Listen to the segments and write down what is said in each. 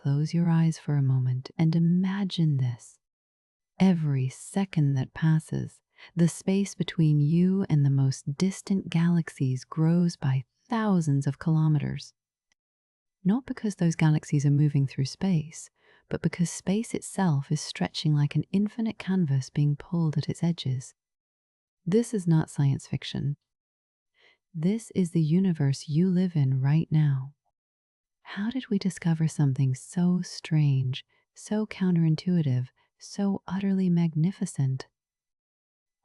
close your eyes for a moment and imagine this. Every second that passes, the space between you and the most distant galaxies grows by thousands of kilometers. Not because those galaxies are moving through space, but because space itself is stretching like an infinite canvas being pulled at its edges. This is not science fiction. This is the universe you live in right now. How did we discover something so strange, so counterintuitive, so utterly magnificent?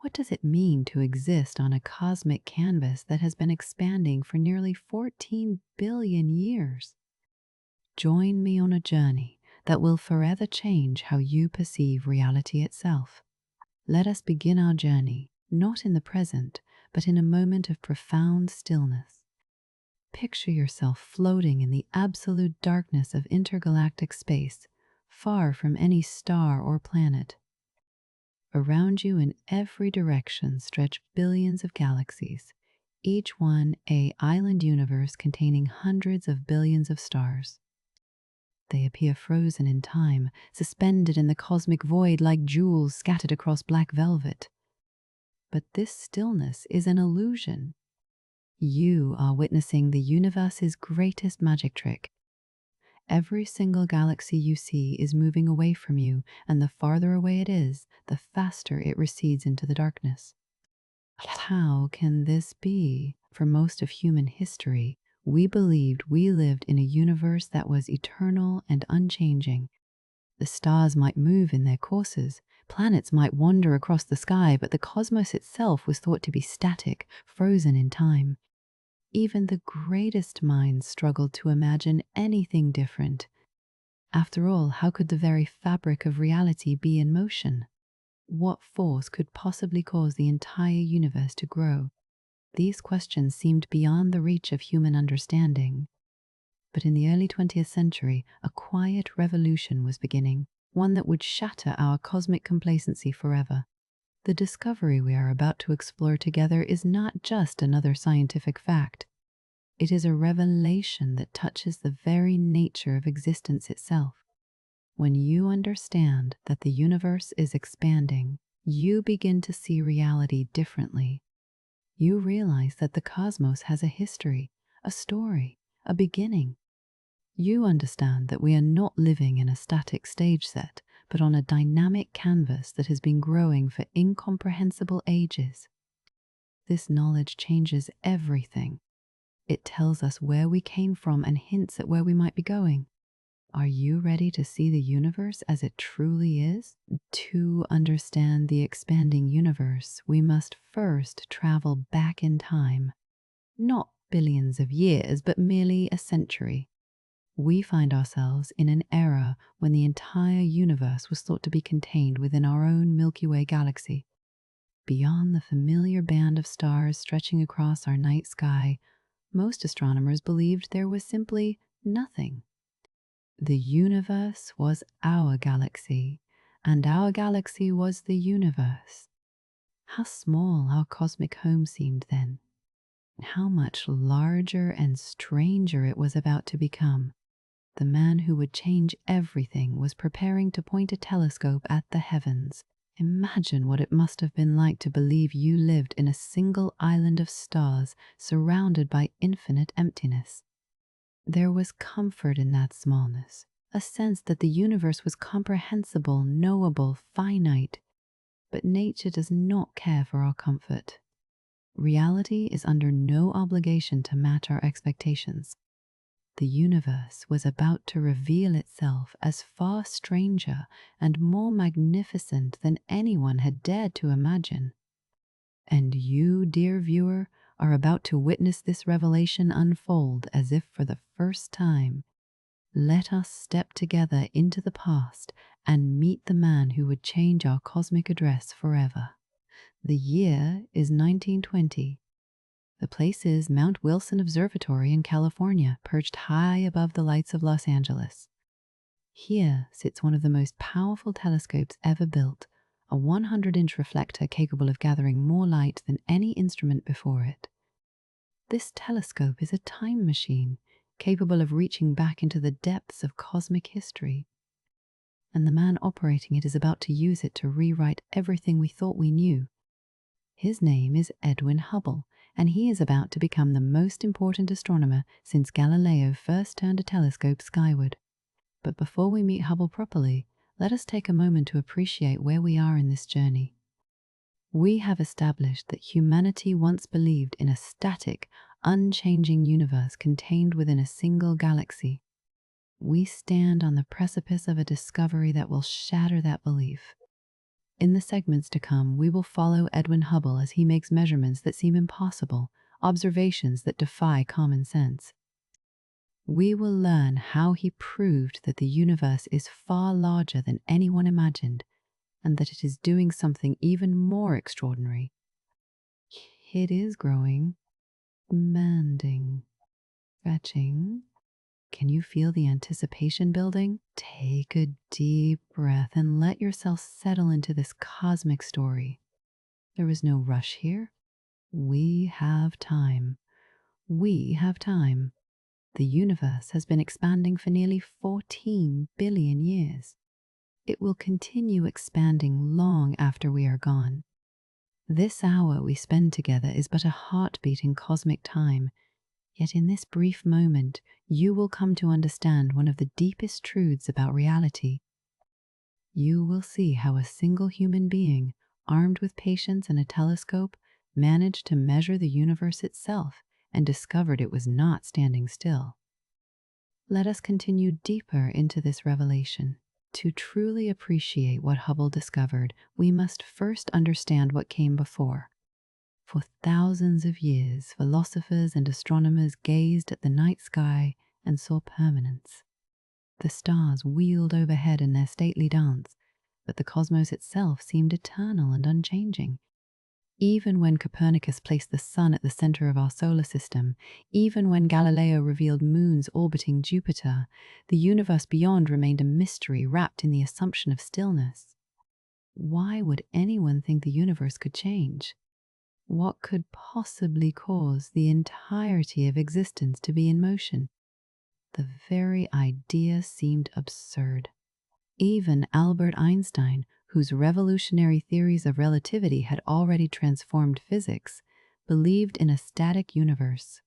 What does it mean to exist on a cosmic canvas that has been expanding for nearly 14 billion years? Join me on a journey that will forever change how you perceive reality itself. Let us begin our journey, not in the present, but in a moment of profound stillness. Picture yourself floating in the absolute darkness of intergalactic space, far from any star or planet. Around you in every direction stretch billions of galaxies, each one an island universe containing hundreds of billions of stars. They appear frozen in time, suspended in the cosmic void like jewels scattered across black velvet. But this stillness is an illusion. You are witnessing the universe's greatest magic trick. Every single galaxy you see is moving away from you, and the farther away it is, the faster it recedes into the darkness. How can this be? For most of human history, we believed we lived in a universe that was eternal and unchanging. The stars might move in their courses, planets might wander across the sky, but the cosmos itself was thought to be static, frozen in time. Even the greatest minds struggled to imagine anything different. After all, how could the very fabric of reality be in motion? What force could possibly cause the entire universe to grow? These questions seemed beyond the reach of human understanding. But in the early 20th century, a quiet revolution was beginning, one that would shatter our cosmic complacency forever. The discovery we are about to explore together is not just another scientific fact. It is a revelation that touches the very nature of existence itself. When you understand that the universe is expanding, you begin to see reality differently. You realize that the cosmos has a history, a story, a beginning. You understand that we are not living in a static stage set, but on a dynamic canvas that has been growing for incomprehensible ages. This knowledge changes everything. It tells us where we came from and hints at where we might be going. Are you ready to see the universe as it truly is? To understand the expanding universe, we must first travel back in time. Not billions of years, but merely a century. We find ourselves in an era when the entire universe was thought to be contained within our own Milky Way galaxy. Beyond the familiar band of stars stretching across our night sky, most astronomers believed there was simply nothing. The universe was our galaxy, and our galaxy was the universe. How small our cosmic home seemed then. How much larger and stranger it was about to become. The man who would change everything was preparing to point a telescope at the heavens. Imagine what it must have been like to believe you lived in a single island of stars surrounded by infinite emptiness. There was comfort in that smallness, a sense that the universe was comprehensible, knowable, finite. But nature does not care for our comfort. Reality is under no obligation to match our expectations. The universe was about to reveal itself as far stranger and more magnificent than anyone had dared to imagine. And you, dear viewer, are about to witness this revelation unfold as if for the first time. Let us step together into the past and meet the man who would change our cosmic address forever. The year is 1920. The place is Mount Wilson Observatory in California, perched high above the lights of Los Angeles. Here sits one of the most powerful telescopes ever built, a 100-inch reflector capable of gathering more light than any instrument before it. This telescope is a time machine. capable of reaching back into the depths of cosmic history. And the man operating it is about to use it to rewrite everything we thought we knew. His name is Edwin Hubble, and he is about to become the most important astronomer since Galileo first turned a telescope skyward. But before we meet Hubble properly, let us take a moment to appreciate where we are in this journey. We have established that humanity once believed in a static, unchanging universe contained within a single galaxy. We stand on the precipice of a discovery that will shatter that belief. In the segments to come, we will follow Edwin Hubble as he makes measurements that seem impossible, observations that defy common sense. We will learn how he proved that the universe is far larger than anyone imagined, and that it is doing something even more extraordinary. It is growing, demanding, stretching. Can you feel the anticipation building? Take a deep breath and let yourself settle into this cosmic story. There is no rush here. We have time. We have time. The universe has been expanding for nearly 14 billion years. It will continue expanding long after we are gone. This hour we spend together is but a heartbeat in cosmic time, yet in this brief moment, you will come to understand one of the deepest truths about reality. You will see how a single human being, armed with patience and a telescope, managed to measure the universe itself and discovered it was not standing still. Let us continue deeper into this revelation. To truly appreciate what Hubble discovered, we must first understand what came before. For thousands of years, philosophers and astronomers gazed at the night sky and saw permanence. The stars wheeled overhead in their stately dance, but the cosmos itself seemed eternal and unchanging. Even when Copernicus placed the sun at the center of our solar system, even when Galileo revealed moons orbiting Jupiter, the universe beyond remained a mystery wrapped in the assumption of stillness. Why would anyone think the universe could change? What could possibly cause the entirety of existence to be in motion? The very idea seemed absurd. Even Albert Einstein, whose revolutionary theories of relativity had already transformed physics, believed in a static universe.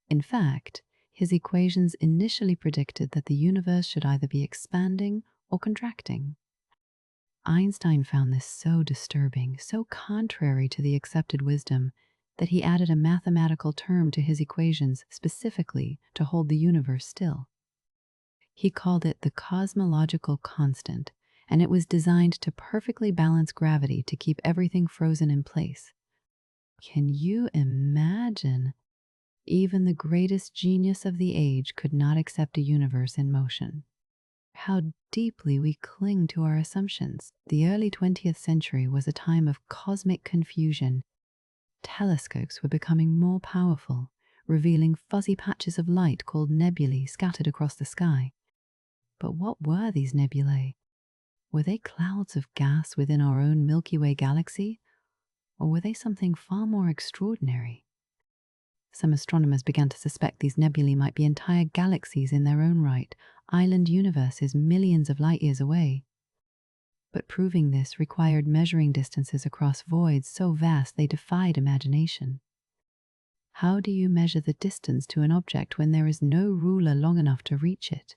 In fact, his equations initially predicted that the universe should either be expanding or contracting. Einstein found this so disturbing, so contrary to the accepted wisdom, that he added a mathematical term to his equations specifically to hold the universe still. He called it the cosmological constant, and it was designed to perfectly balance gravity to keep everything frozen in place. Can you imagine? Even the greatest genius of the age could not accept a universe in motion. How deeply we cling to our assumptions. The early 20th century was a time of cosmic confusion. Telescopes were becoming more powerful, revealing fuzzy patches of light called nebulae scattered across the sky. But what were these nebulae? Were they clouds of gas within our own Milky Way galaxy? Or were they something far more extraordinary? Some astronomers began to suspect these nebulae might be entire galaxies in their own right, island universes millions of light years away. But proving this required measuring distances across voids so vast they defied imagination. How do you measure the distance to an object when there is no ruler long enough to reach it?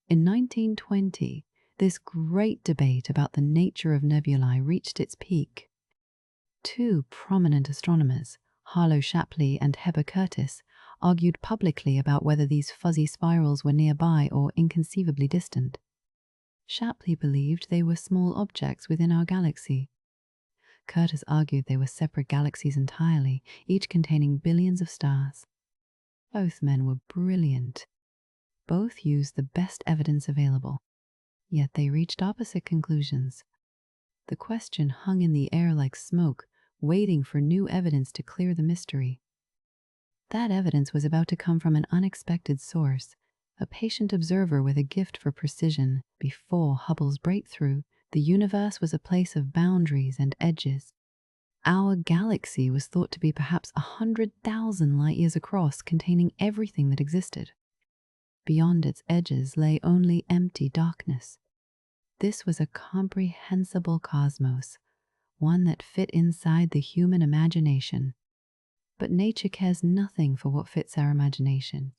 In 1920, this great debate about the nature of nebulae reached its peak. Two prominent astronomers, Harlow Shapley and Heber Curtis, argued publicly about whether these fuzzy spirals were nearby or inconceivably distant. Shapley believed they were small objects within our galaxy. Curtis argued they were separate galaxies entirely, each containing billions of stars. Both men were brilliant. Both used the best evidence available. Yet they reached opposite conclusions. The question hung in the air like smoke, waiting for new evidence to clear the mystery. That evidence was about to come from an unexpected source, a patient observer with a gift for precision. Before Hubble's breakthrough, the universe was a place of boundaries and edges. Our galaxy was thought to be perhaps 100,000 light years across, containing everything that existed. Beyond its edges lay only empty darkness. This was a comprehensible cosmos, one that fit inside the human imagination. But nature cares nothing for what fits our imagination.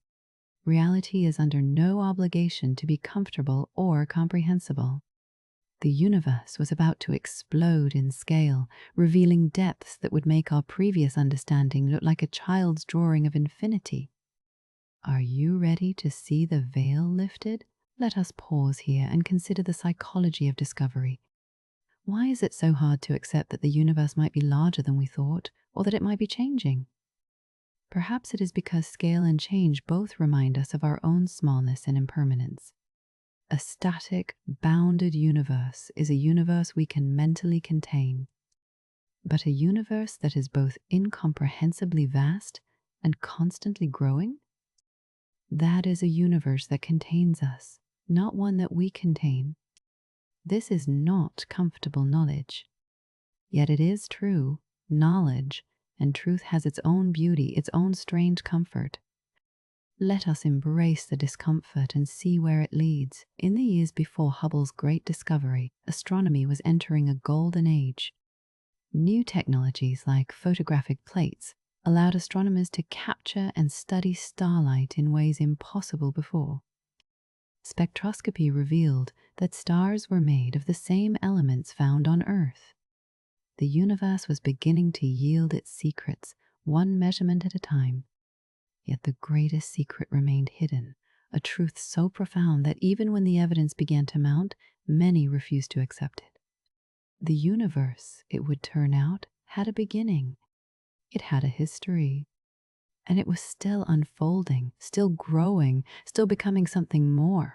Reality is under no obligation to be comfortable or comprehensible. The universe was about to explode in scale, revealing depths that would make our previous understanding look like a child's drawing of infinity. Are you ready to see the veil lifted? Let us pause here and consider the psychology of discovery. Why is it so hard to accept that the universe might be larger than we thought, or that it might be changing? Perhaps it is because scale and change both remind us of our own smallness and impermanence. A static, bounded universe is a universe we can mentally contain. But a universe that is both incomprehensibly vast and constantly growing? That is a universe that contains us, not one that we contain. This is not comfortable knowledge. Yet it is true, knowledge, and truth has its own beauty, its own strange comfort. Let us embrace the discomfort and see where it leads. In the years before Hubble's great discovery, astronomy was entering a golden age. New technologies like photographic plates allowed astronomers to capture and study starlight in ways impossible before. Spectroscopy revealed that stars were made of the same elements found on Earth. The universe was beginning to yield its secrets, one measurement at a time. Yet the greatest secret remained hidden, a truth so profound that even when the evidence began to mount, many refused to accept it. The universe, it would turn out, had a beginning. It had a history. And it was still unfolding, still growing, still becoming something more.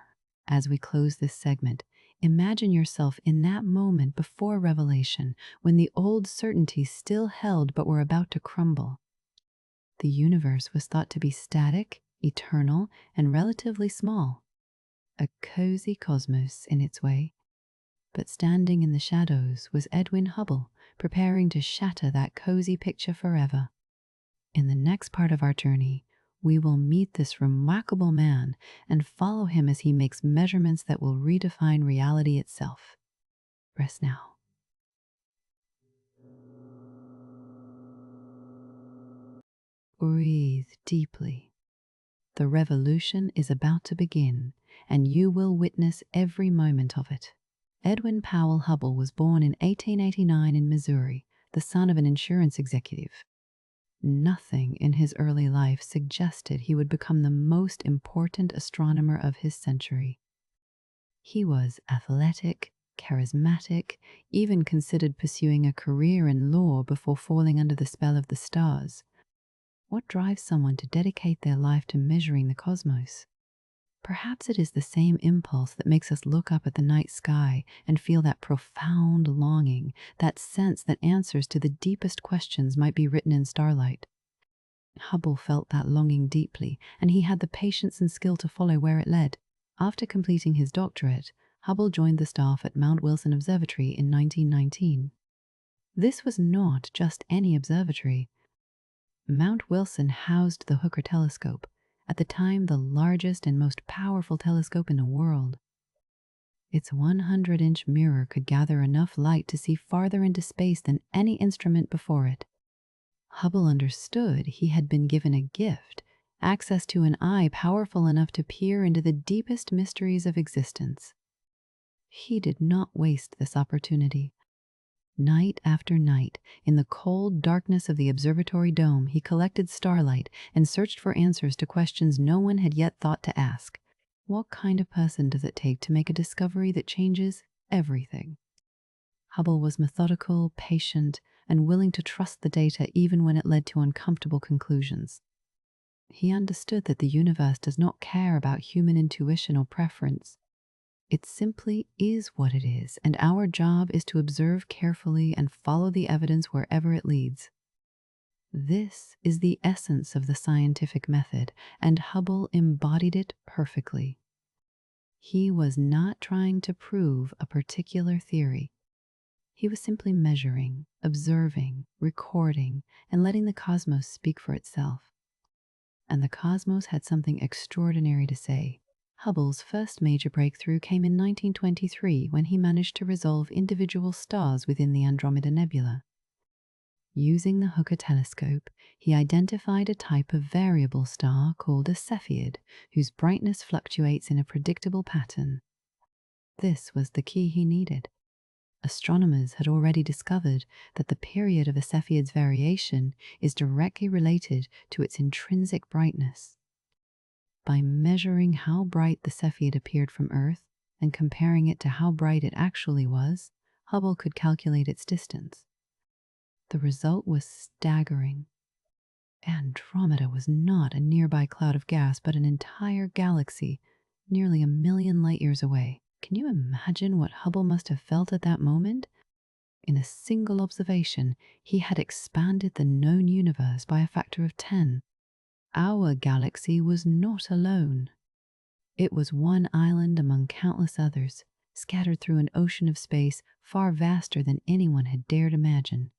As we close this segment, imagine yourself in that moment before revelation, when the old certainties still held but were about to crumble. The universe was thought to be static, eternal, and relatively small. A cozy cosmos in its way. But standing in the shadows was Edwin Hubble, preparing to shatter that cozy picture forever. In the next part of our journey, we will meet this remarkable man and follow him as he makes measurements that will redefine reality itself. Rest now. Breathe deeply. The revolution is about to begin, and you will witness every moment of it. Edwin Powell Hubble was born in 1889 in Missouri, the son of an insurance executive. Nothing in his early life suggested he would become the most important astronomer of his century. He was athletic, charismatic, even considered pursuing a career in law before falling under the spell of the stars. What drives someone to dedicate their life to measuring the cosmos? Perhaps it is the same impulse that makes us look up at the night sky and feel that profound longing, that sense that answers to the deepest questions might be written in starlight. Hubble felt that longing deeply, and he had the patience and skill to follow where it led. After completing his doctorate, Hubble joined the staff at Mount Wilson Observatory in 1919. This was not just any observatory. Mount Wilson housed the Hooker telescope, at the time the largest and most powerful telescope in the world. Its 100-inch mirror could gather enough light to see farther into space than any instrument before it. Hubble understood he had been given a gift, access to an eye powerful enough to peer into the deepest mysteries of existence. He did not waste this opportunity. Night after night, in the cold darkness of the observatory dome, he collected starlight and searched for answers to questions no one had yet thought to ask. What kind of person does it take to make a discovery that changes everything? Hubble was methodical, patient, and willing to trust the data even when it led to uncomfortable conclusions. He understood that the universe does not care about human intuition or preference. It simply is what it is, and our job is to observe carefully and follow the evidence wherever it leads. This is the essence of the scientific method, and Hubble embodied it perfectly. He was not trying to prove a particular theory. He was simply measuring, observing, recording, and letting the cosmos speak for itself. And the cosmos had something extraordinary to say. Hubble's first major breakthrough came in 1923 when he managed to resolve individual stars within the Andromeda Nebula. Using the Hooker telescope, he identified a type of variable star called a Cepheid, whose brightness fluctuates in a predictable pattern. This was the key he needed. Astronomers had already discovered that the period of a Cepheid's variation is directly related to its intrinsic brightness. By measuring how bright the Cepheid appeared from Earth and comparing it to how bright it actually was, Hubble could calculate its distance. The result was staggering. Andromeda was not a nearby cloud of gas, but an entire galaxy, nearly 1,000,000 light-years away. Can you imagine what Hubble must have felt at that moment? In a single observation, he had expanded the known universe by a factor of 10. Our galaxy was not alone. It was one island among countless others, scattered through an ocean of space far vaster than anyone had dared imagine.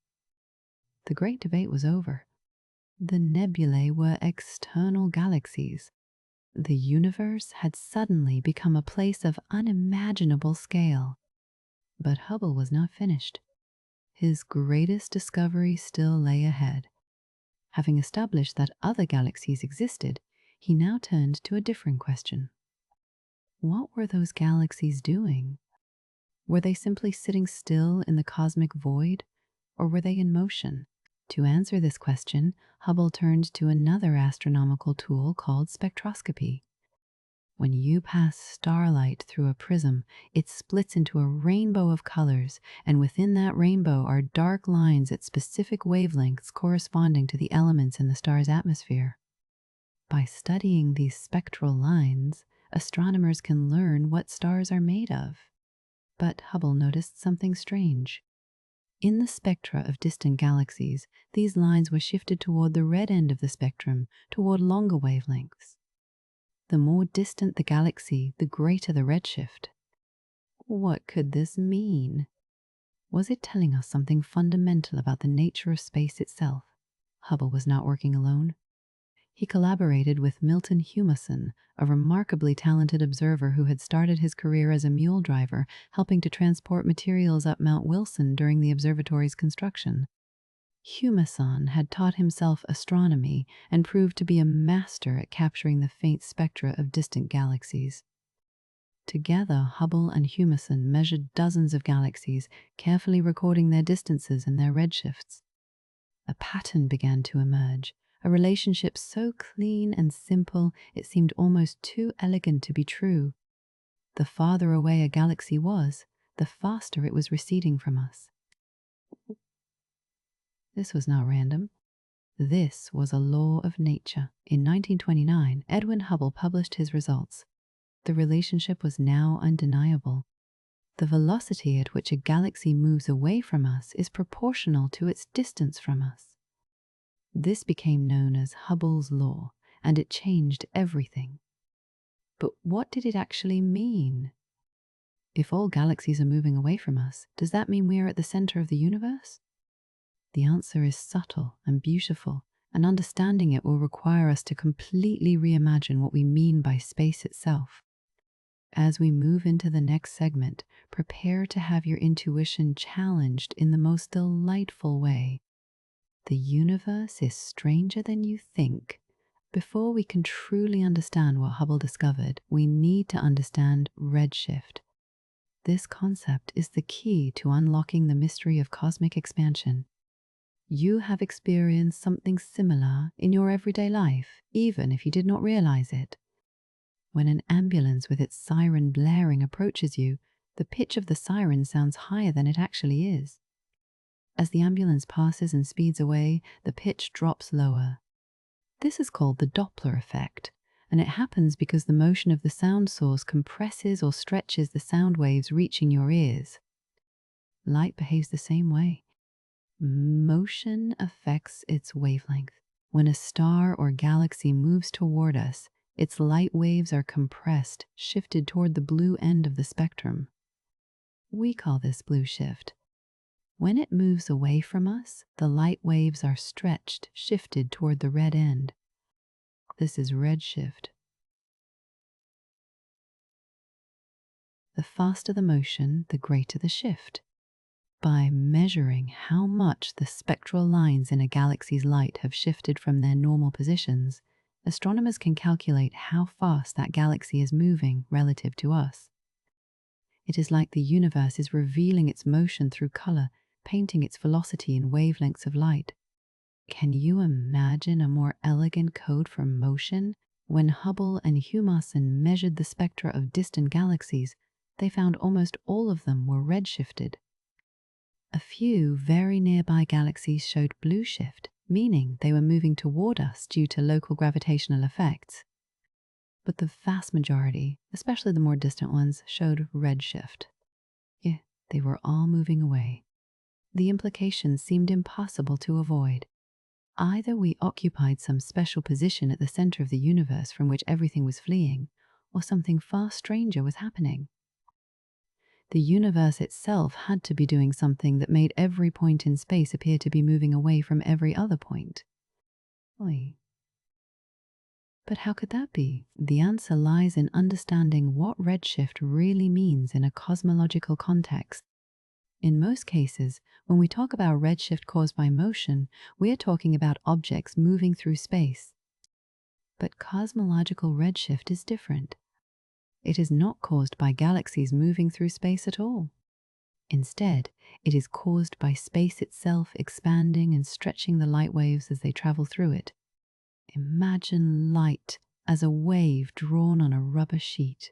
The great debate was over. The nebulae were external galaxies. The universe had suddenly become a place of unimaginable scale. But Hubble was not finished. His greatest discovery still lay ahead. Having established that other galaxies existed, he now turned to a different question. What were those galaxies doing? Were they simply sitting still in the cosmic void, or were they in motion? To answer this question, Hubble turned to another astronomical tool called spectroscopy. When you pass starlight through a prism, it splits into a rainbow of colors, and within that rainbow are dark lines at specific wavelengths corresponding to the elements in the star's atmosphere. By studying these spectral lines, astronomers can learn what stars are made of. But Hubble noticed something strange. In the spectra of distant galaxies, these lines were shifted toward the red end of the spectrum, toward longer wavelengths. The more distant the galaxy, the greater the redshift. What could this mean? Was it telling us something fundamental about the nature of space itself? Hubble was not working alone. He collaborated with Milton Humason, a remarkably talented observer who had started his career as a mule driver, helping to transport materials up Mount Wilson during the observatory's construction. Humason had taught himself astronomy and proved to be a master at capturing the faint spectra of distant galaxies. Together, Hubble and Humason measured dozens of galaxies, carefully recording their distances and their redshifts. A pattern began to emerge, a relationship so clean and simple it seemed almost too elegant to be true. The farther away a galaxy was, the faster it was receding from us. This was not random. This was a law of nature. In 1929, Edwin Hubble published his results. The relationship was now undeniable. The velocity at which a galaxy moves away from us is proportional to its distance from us. This became known as Hubble's law, and it changed everything. But what did it actually mean? If all galaxies are moving away from us, does that mean we are at the center of the universe? The answer is subtle and beautiful, and understanding it will require us to completely reimagine what we mean by space itself. As we move into the next segment, prepare to have your intuition challenged in the most delightful way. The universe is stranger than you think. Before we can truly understand what Hubble discovered, we need to understand redshift. This concept is the key to unlocking the mystery of cosmic expansion. You have experienced something similar in your everyday life, even if you did not realize it. When an ambulance with its siren blaring approaches you, the pitch of the siren sounds higher than it actually is. As the ambulance passes and speeds away, the pitch drops lower. This is called the Doppler effect, and it happens because the motion of the sound source compresses or stretches the sound waves reaching your ears. Light behaves the same way. Motion affects its wavelength. When a star or galaxy moves toward us, its light waves are compressed, shifted toward the blue end of the spectrum. We call this blue shift. When it moves away from us, the light waves are stretched, shifted toward the red end. This is redshift. The faster the motion, the greater the shift. By measuring how much the spectral lines in a galaxy's light have shifted from their normal positions, astronomers can calculate how fast that galaxy is moving relative to us. It is like the universe is revealing its motion through color, painting its velocity in wavelengths of light. Can you imagine a more elegant code for motion? When Hubble and Humason measured the spectra of distant galaxies, they found almost all of them were redshifted. A few very nearby galaxies showed blue shift, meaning they were moving toward us due to local gravitational effects. But the vast majority, especially the more distant ones, showed redshift. Yeah, they were all moving away. The implications seemed impossible to avoid. Either we occupied some special position at the center of the universe from which everything was fleeing, or something far stranger was happening. The universe itself had to be doing something that made every point in space appear to be moving away from every other point. Oy. But how could that be? The answer lies in understanding what redshift really means in a cosmological context. In most cases, when we talk about redshift caused by motion, we are talking about objects moving through space. But cosmological redshift is different. It is not caused by galaxies moving through space at all. Instead, it is caused by space itself expanding and stretching the light waves as they travel through it. Imagine light as a wave drawn on a rubber sheet.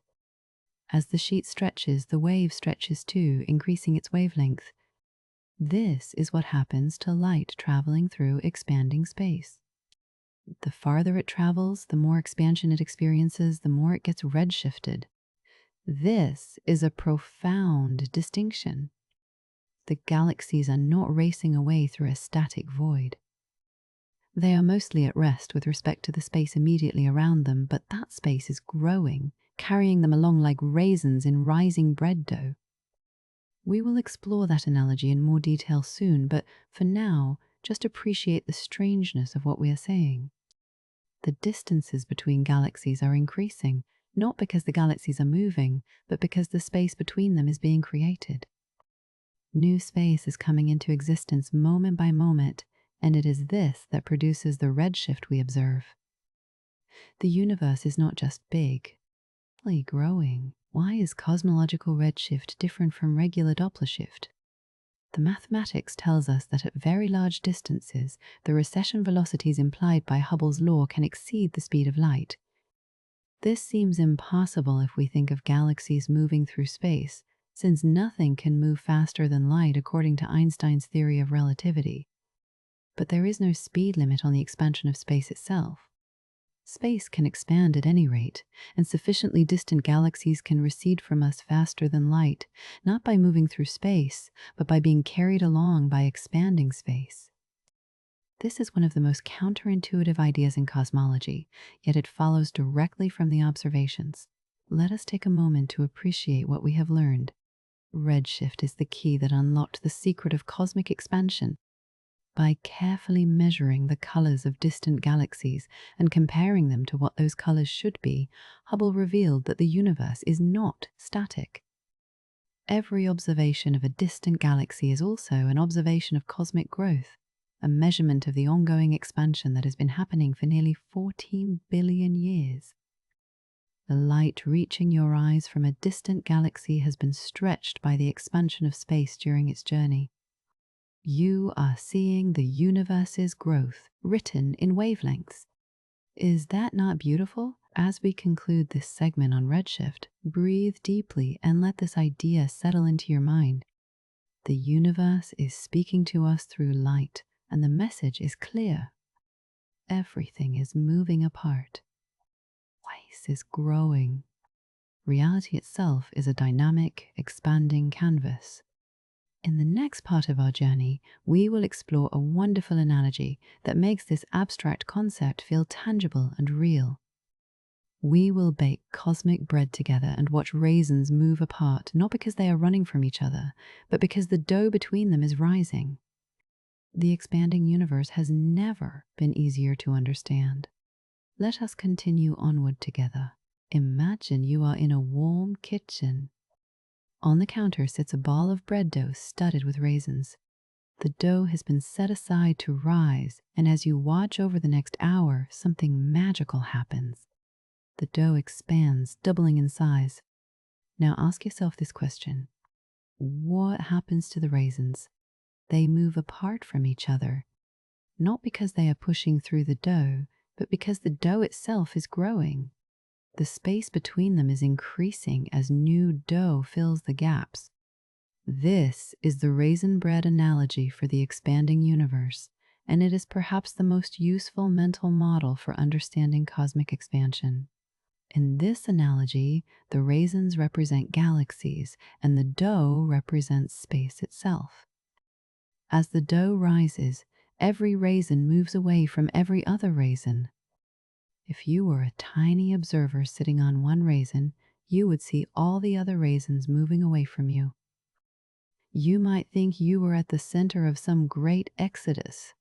As the sheet stretches, the wave stretches too, increasing its wavelength. This is what happens to light traveling through expanding space. The farther it travels, the more expansion it experiences, the more it gets redshifted. This is a profound distinction. The galaxies are not racing away through a static void. They are mostly at rest with respect to the space immediately around them, but that space is growing, carrying them along like raisins in rising bread dough. We will explore that analogy in more detail soon, but for now, just appreciate the strangeness of what we are saying. The distances between galaxies are increasing, not because the galaxies are moving, but because the space between them is being created. New space is coming into existence moment by moment, and it is this that produces the redshift we observe. The universe is not just big, it's growing. Why is cosmological redshift different from regular Doppler shift? The mathematics tells us that at very large distances, the recession velocities implied by Hubble's law can exceed the speed of light. This seems impossible if we think of galaxies moving through space, since nothing can move faster than light according to Einstein's theory of relativity. But there is no speed limit on the expansion of space itself. Space can expand at any rate, and sufficiently distant galaxies can recede from us faster than light, not by moving through space, but by being carried along by expanding space. This is one of the most counterintuitive ideas in cosmology, yet it follows directly from the observations. Let us take a moment to appreciate what we have learned. Redshift is the key that unlocked the secret of cosmic expansion. By carefully measuring the colors of distant galaxies and comparing them to what those colors should be, Hubble revealed that the universe is not static. Every observation of a distant galaxy is also an observation of cosmic growth, a measurement of the ongoing expansion that has been happening for nearly 14 billion years. The light reaching your eyes from a distant galaxy has been stretched by the expansion of space during its journey. You are seeing the universe's growth written in wavelengths. Is that not beautiful? As we conclude this segment on redshift, breathe deeply and let this idea settle into your mind. The universe is speaking to us through light, and the message is clear. Everything is moving apart. Space is growing. Reality itself is a dynamic, expanding canvas. In the next part of our journey, we will explore a wonderful analogy that makes this abstract concept feel tangible and real. We will bake cosmic bread together and watch raisins move apart, not because they are running from each other, but because the dough between them is rising. The expanding universe has never been easier to understand. Let us continue onward together. Imagine you are in a warm kitchen. On the counter sits a ball of bread dough studded with raisins. The dough has been set aside to rise, and as you watch over the next hour, something magical happens. The dough expands, doubling in size. Now ask yourself this question. What happens to the raisins? They move apart from each other, not because they are pushing through the dough, but because the dough itself is growing. The space between them is increasing as new dough fills the gaps. This is the raisin bread analogy for the expanding universe, and it is perhaps the most useful mental model for understanding cosmic expansion. In this analogy, the raisins represent galaxies and the dough represents space itself. As the dough rises, every raisin moves away from every other raisin. If you were a tiny observer sitting on one raisin, you would see all the other raisins moving away from you. You might think you were at the center of some great exodus,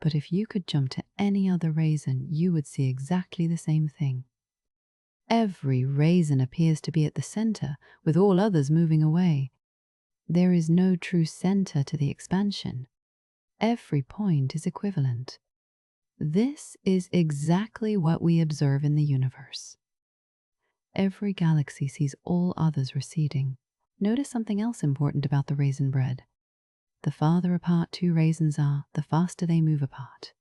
but if you could jump to any other raisin, you would see exactly the same thing. Every raisin appears to be at the center, with all others moving away. There is no true center to the expansion. Every point is equivalent. This is exactly what we observe in the universe. Every galaxy sees all others receding. Notice something else important about the raisin bread. The farther apart two raisins are, the faster they move apart.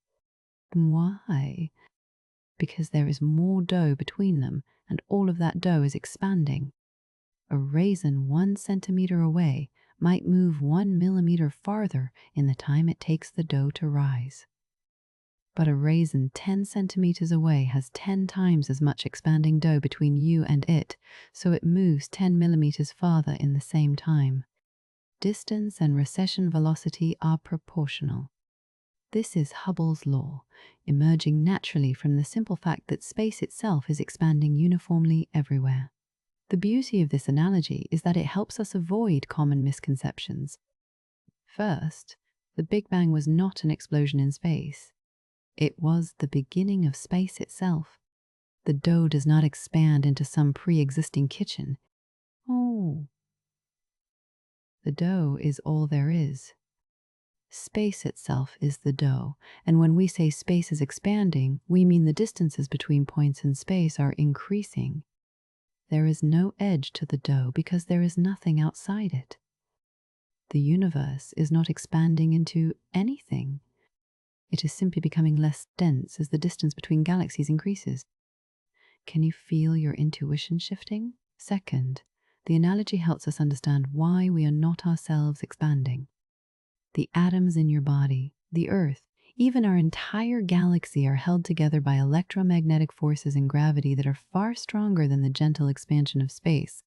Why? Because there is more dough between them, and all of that dough is expanding. A raisin 1 centimeter away might move 1 millimeter farther in the time it takes the dough to rise. But a raisin 10 centimeters away has 10 times as much expanding dough between you and it, so it moves 10 millimeters farther in the same time. Distance and recession velocity are proportional. This is Hubble's law, emerging naturally from the simple fact that space itself is expanding uniformly everywhere. The beauty of this analogy is that it helps us avoid common misconceptions. First, the Big Bang was not an explosion in space. It was the beginning of space itself. The dough does not expand into some pre-existing kitchen. Oh, the dough is all there is. Space itself is the dough, and when we say space is expanding, we mean the distances between points in space are increasing. There is no edge to the dough because there is nothing outside it. The universe is not expanding into anything. It is simply becoming less dense as the distance between galaxies increases. Can you feel your intuition shifting? Second, the analogy helps us understand why we are not ourselves expanding. The atoms in your body, the Earth, even our entire galaxy are held together by electromagnetic forces and gravity that are far stronger than the gentle expansion of space.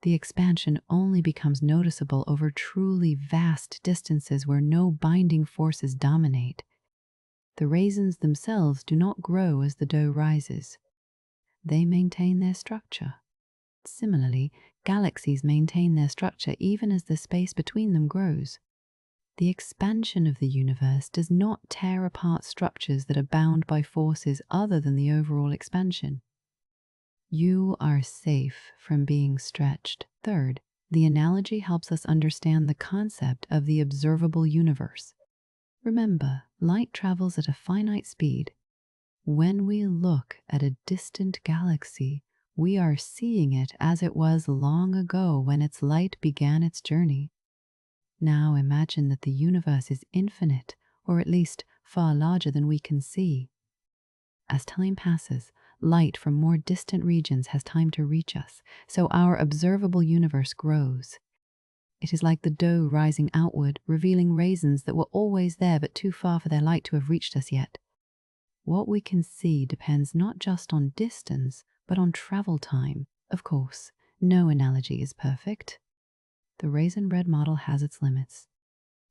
The expansion only becomes noticeable over truly vast distances where no binding forces dominate. The raisins themselves do not grow as the dough rises. They maintain their structure. Similarly, galaxies maintain their structure even as the space between them grows. The expansion of the universe does not tear apart structures that are bound by forces other than the overall expansion. You are safe from being stretched. Third, the analogy helps us understand the concept of the observable universe. Remember, light travels at a finite speed. When we look at a distant galaxy, we are seeing it as it was long ago when its light began its journey. Now imagine that the universe is infinite, or at least far larger than we can see. As time passes, light from more distant regions has time to reach us, so our observable universe grows. It is like the dough rising outward, revealing raisins that were always there but too far for their light to have reached us yet. What we can see depends not just on distance, but on travel time. Of course, no analogy is perfect. The raisin bread model has its limits.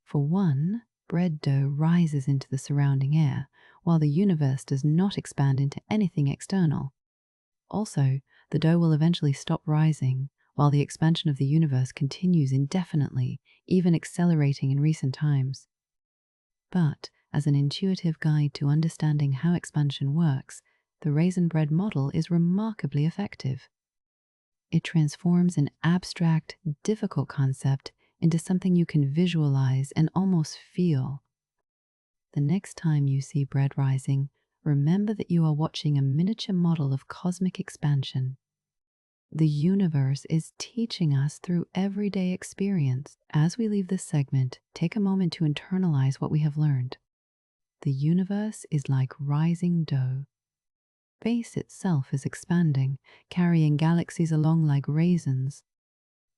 For one, bread dough rises into the surrounding air, while the universe does not expand into anything external. Also, the dough will eventually stop rising, while the expansion of the universe continues indefinitely, even accelerating in recent times. But, as an intuitive guide to understanding how expansion works, the raisin bread model is remarkably effective. It transforms an abstract, difficult concept into something you can visualize and almost feel. The next time you see bread rising, remember that you are watching a miniature model of cosmic expansion. The universe is teaching us through everyday experience. As we leave this segment, take a moment to internalize what we have learned. The universe is like rising dough. Space itself is expanding, carrying galaxies along like raisins.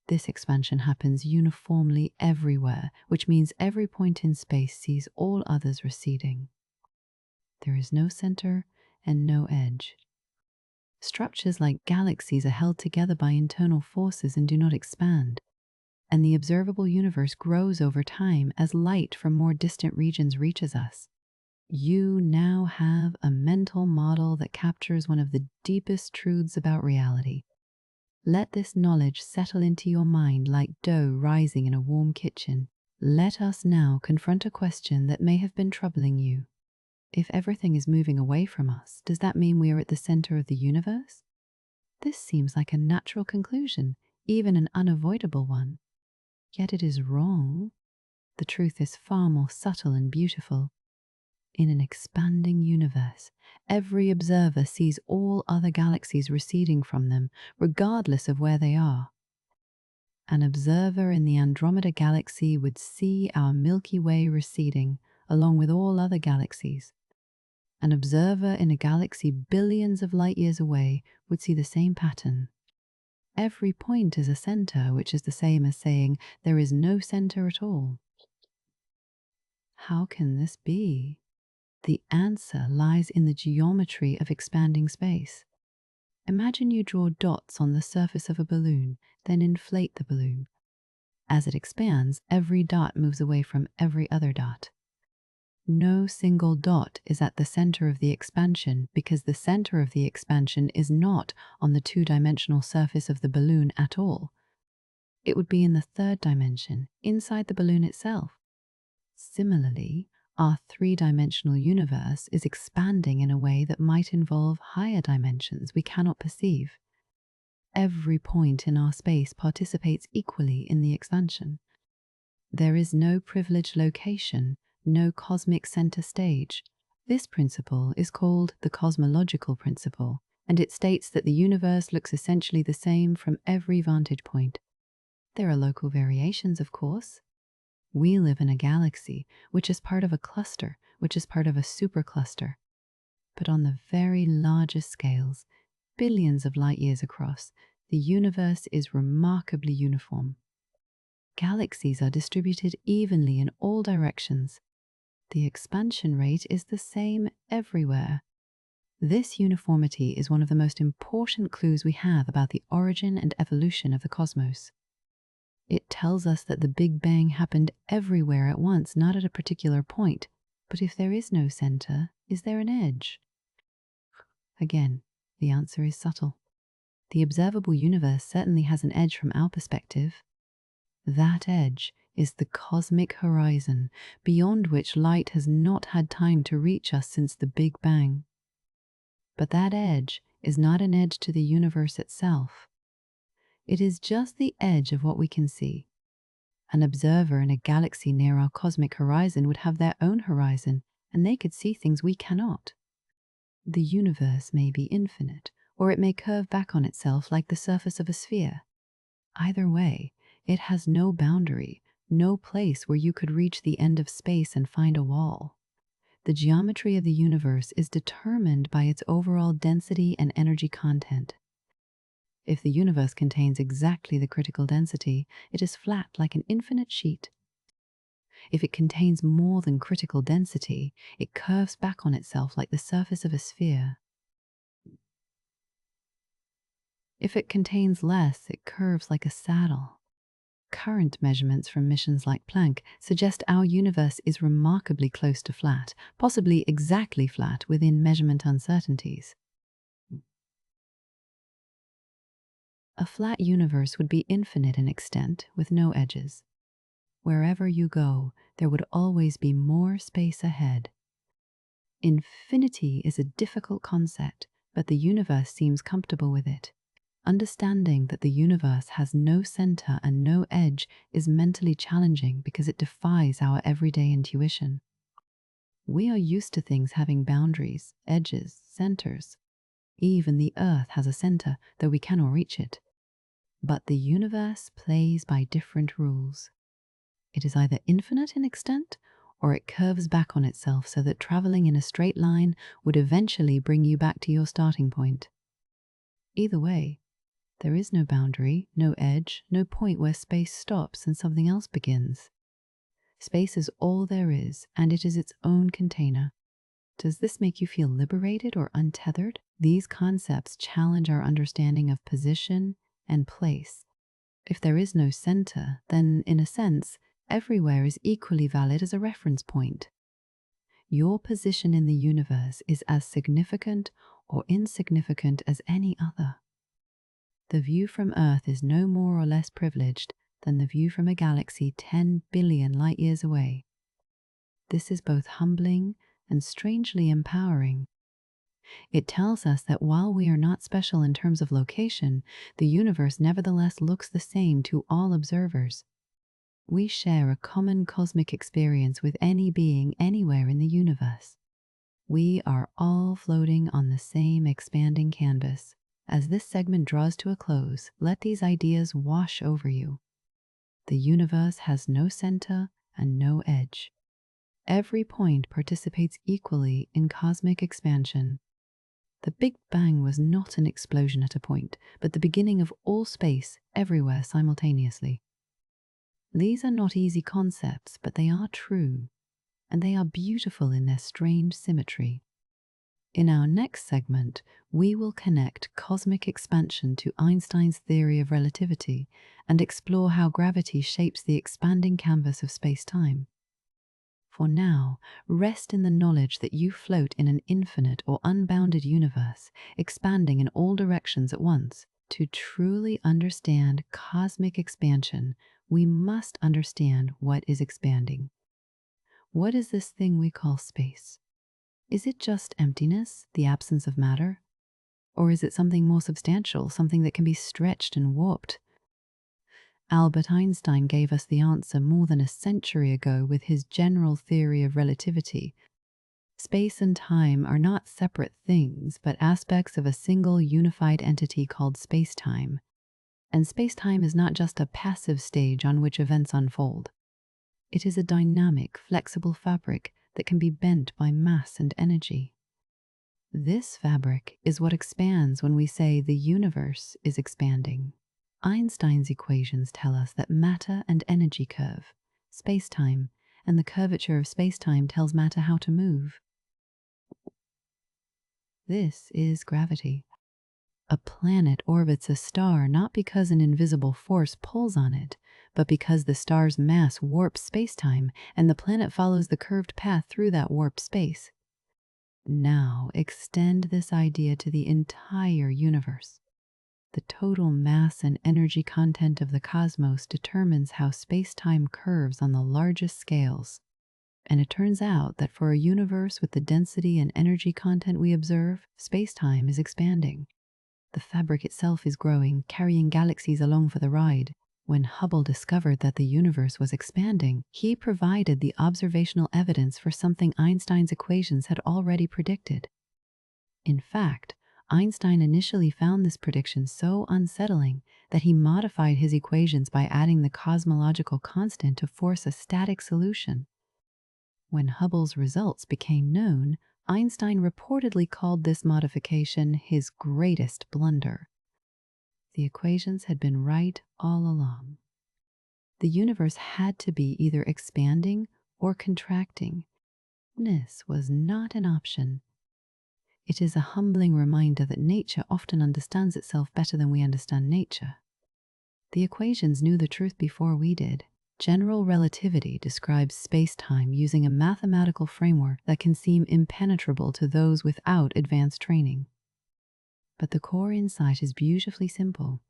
This expansion happens uniformly everywhere, which means every point in space sees all others receding. There is no center and no edge. Structures like galaxies are held together by internal forces and do not expand, and the observable universe grows over time as light from more distant regions reaches us. You now have a mental model that captures one of the deepest truths about reality. Let this knowledge settle into your mind like dough rising in a warm kitchen. Let us now confront a question that may have been troubling you. If everything is moving away from us, does that mean we are at the center of the universe? This seems like a natural conclusion, even an unavoidable one. Yet it is wrong. The truth is far more subtle and beautiful. In an expanding universe, every observer sees all other galaxies receding from them, regardless of where they are. An observer in the Andromeda galaxy would see our Milky Way receding, along with all other galaxies. An observer in a galaxy billions of light years away would see the same pattern. Every point is a center, which is the same as saying there is no center at all. How can this be? The answer lies in the geometry of expanding space. Imagine you draw dots on the surface of a balloon, then inflate the balloon. As it expands, every dot moves away from every other dot. No single dot is at the center of the expansion because the center of the expansion is not on the two-dimensional surface of the balloon at all. It would be in the third dimension, inside the balloon itself. Similarly, our three-dimensional universe is expanding in a way that might involve higher dimensions we cannot perceive. Every point in our space participates equally in the expansion. There is no privileged location, no cosmic center stage. This principle is called the cosmological principle, and it states that the universe looks essentially the same from every vantage point. There are local variations, of course. We live in a galaxy, which is part of a cluster, which is part of a supercluster. But on the very largest scales, billions of light years across, the universe is remarkably uniform. Galaxies are distributed evenly in all directions. The expansion rate is the same everywhere. This uniformity is one of the most important clues we have about the origin and evolution of the cosmos. It tells us that the Big Bang happened everywhere at once, not at a particular point. But if there is no center, is there an edge? Again, the answer is subtle. The observable universe certainly has an edge from our perspective. That edge is the cosmic horizon, beyond which light has not had time to reach us since the Big Bang. But that edge is not an edge to the universe itself. It is just the edge of what we can see. An observer in a galaxy near our cosmic horizon would have their own horizon, and they could see things we cannot. The universe may be infinite, or it may curve back on itself like the surface of a sphere. Either way, it has no boundary, no place where you could reach the end of space and find a wall. The geometry of the universe is determined by its overall density and energy content. If the universe contains exactly the critical density, it is flat like an infinite sheet. If it contains more than critical density, it curves back on itself like the surface of a sphere. If it contains less, it curves like a saddle. Current measurements from missions like Planck suggest our universe is remarkably close to flat, possibly exactly flat within measurement uncertainties. A flat universe would be infinite in extent with no edges. Wherever you go, there would always be more space ahead. Infinity is a difficult concept, but the universe seems comfortable with it. Understanding that the universe has no center and no edge is mentally challenging because it defies our everyday intuition. We are used to things having boundaries, edges, centers. Even the Earth has a center, though we cannot reach it. But the universe plays by different rules. It is either infinite in extent, or it curves back on itself so that traveling in a straight line would eventually bring you back to your starting point. Either way, there is no boundary, no edge, no point where space stops and something else begins. Space is all there is, and it is its own container. Does this make you feel liberated or untethered? These concepts challenge our understanding of position and place. If there is no center, then, in a sense, everywhere is equally valid as a reference point. Your position in the universe is as significant or insignificant as any other. The view from Earth is no more or less privileged than the view from a galaxy 10 billion light-years away. This is both humbling and strangely empowering. It tells us that while we are not special in terms of location, the universe nevertheless looks the same to all observers. We share a common cosmic experience with any being anywhere in the universe. We are all floating on the same expanding canvas. As this segment draws to a close, let these ideas wash over you. The universe has no center and no edge. Every point participates equally in cosmic expansion. The Big Bang was not an explosion at a point, but the beginning of all space everywhere simultaneously. These are not easy concepts, but they are true, and they are beautiful in their strange symmetry. In our next segment, we will connect cosmic expansion to Einstein's theory of relativity and explore how gravity shapes the expanding canvas of space-time. For now, rest in the knowledge that you float in an infinite or unbounded universe, expanding in all directions at once. To truly understand cosmic expansion, we must understand what is expanding. What is this thing we call space? Is it just emptiness, the absence of matter? Or is it something more substantial, something that can be stretched and warped? Albert Einstein gave us the answer more than a century ago with his general theory of relativity. Space and time are not separate things, but aspects of a single unified entity called spacetime. And spacetime is not just a passive stage on which events unfold. It is a dynamic, flexible fabric that can be bent by mass and energy. This fabric is what expands when we say the universe is expanding. Einstein's equations tell us that matter and energy curve, spacetime, and the curvature of spacetime tells matter how to move. This is gravity. A planet orbits a star not because an invisible force pulls on it, but because the star's mass warps spacetime and the planet follows the curved path through that warped space. Now extend this idea to the entire universe. The total mass and energy content of the cosmos determines how spacetime curves on the largest scales. And it turns out that for a universe with the density and energy content we observe, spacetime is expanding. The fabric itself is growing, carrying galaxies along for the ride. When Hubble discovered that the universe was expanding, he provided the observational evidence for something Einstein's equations had already predicted. In fact, Einstein initially found this prediction so unsettling that he modified his equations by adding the cosmological constant to force a static solution. When Hubble's results became known, Einstein reportedly called this modification his greatest blunder. The equations had been right all along. The universe had to be either expanding or contracting. This was not an option. It is a humbling reminder that nature often understands itself better than we understand nature. The equations knew the truth before we did. General relativity describes space-time using a mathematical framework that can seem impenetrable to those without advanced training. But the core insight is beautifully simple.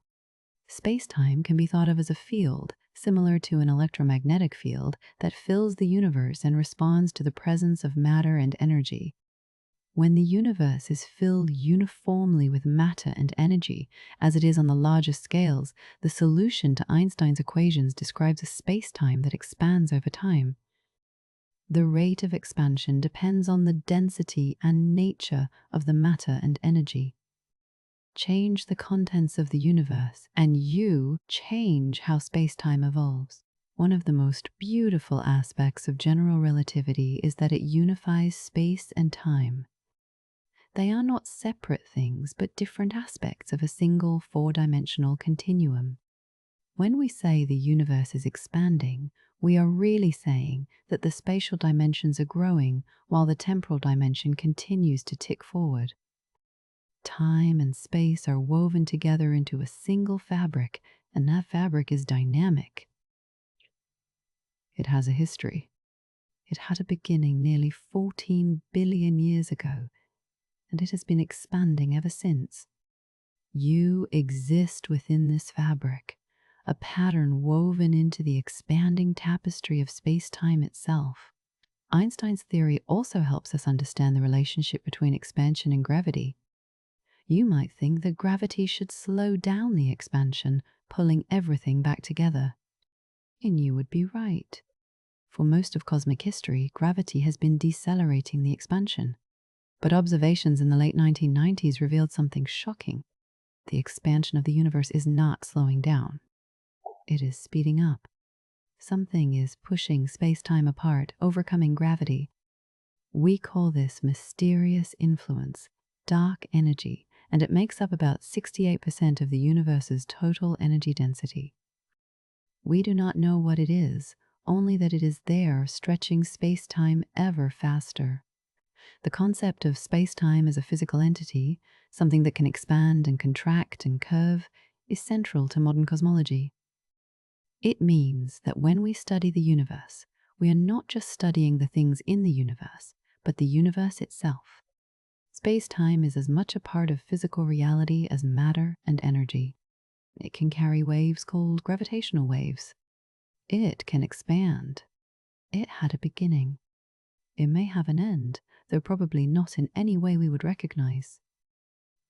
Space-time can be thought of as a field, similar to an electromagnetic field, that fills the universe and responds to the presence of matter and energy. When the universe is filled uniformly with matter and energy, as it is on the largest scales, the solution to Einstein's equations describes a space-time that expands over time. The rate of expansion depends on the density and nature of the matter and energy. Change the contents of the universe, and you change how space-time evolves. One of the most beautiful aspects of general relativity is that it unifies space and time. They are not separate things, but different aspects of a single four-dimensional continuum. When we say the universe is expanding, we are really saying that the spatial dimensions are growing while the temporal dimension continues to tick forward. Time and space are woven together into a single fabric, and that fabric is dynamic. It has a history. It had a beginning nearly 14 billion years ago, and it has been expanding ever since. You exist within this fabric, a pattern woven into the expanding tapestry of space-time itself. Einstein's theory also helps us understand the relationship between expansion and gravity. You might think that gravity should slow down the expansion, pulling everything back together. And you would be right. For most of cosmic history, gravity has been decelerating the expansion. But observations in the late 1990s revealed something shocking. The expansion of the universe is not slowing down. It is speeding up. Something is pushing space-time apart, overcoming gravity. We call this mysterious influence, dark energy, and it makes up about 68% of the universe's total energy density. We do not know what it is, only that it is there, stretching space-time ever faster. The concept of space-time as a physical entity, something that can expand and contract and curve, is central to modern cosmology. It means that when we study the universe, we are not just studying the things in the universe, but the universe itself. Space-time is as much a part of physical reality as matter and energy. It can carry waves called gravitational waves. It can expand. It had a beginning. It may have an end, though probably not in any way we would recognize.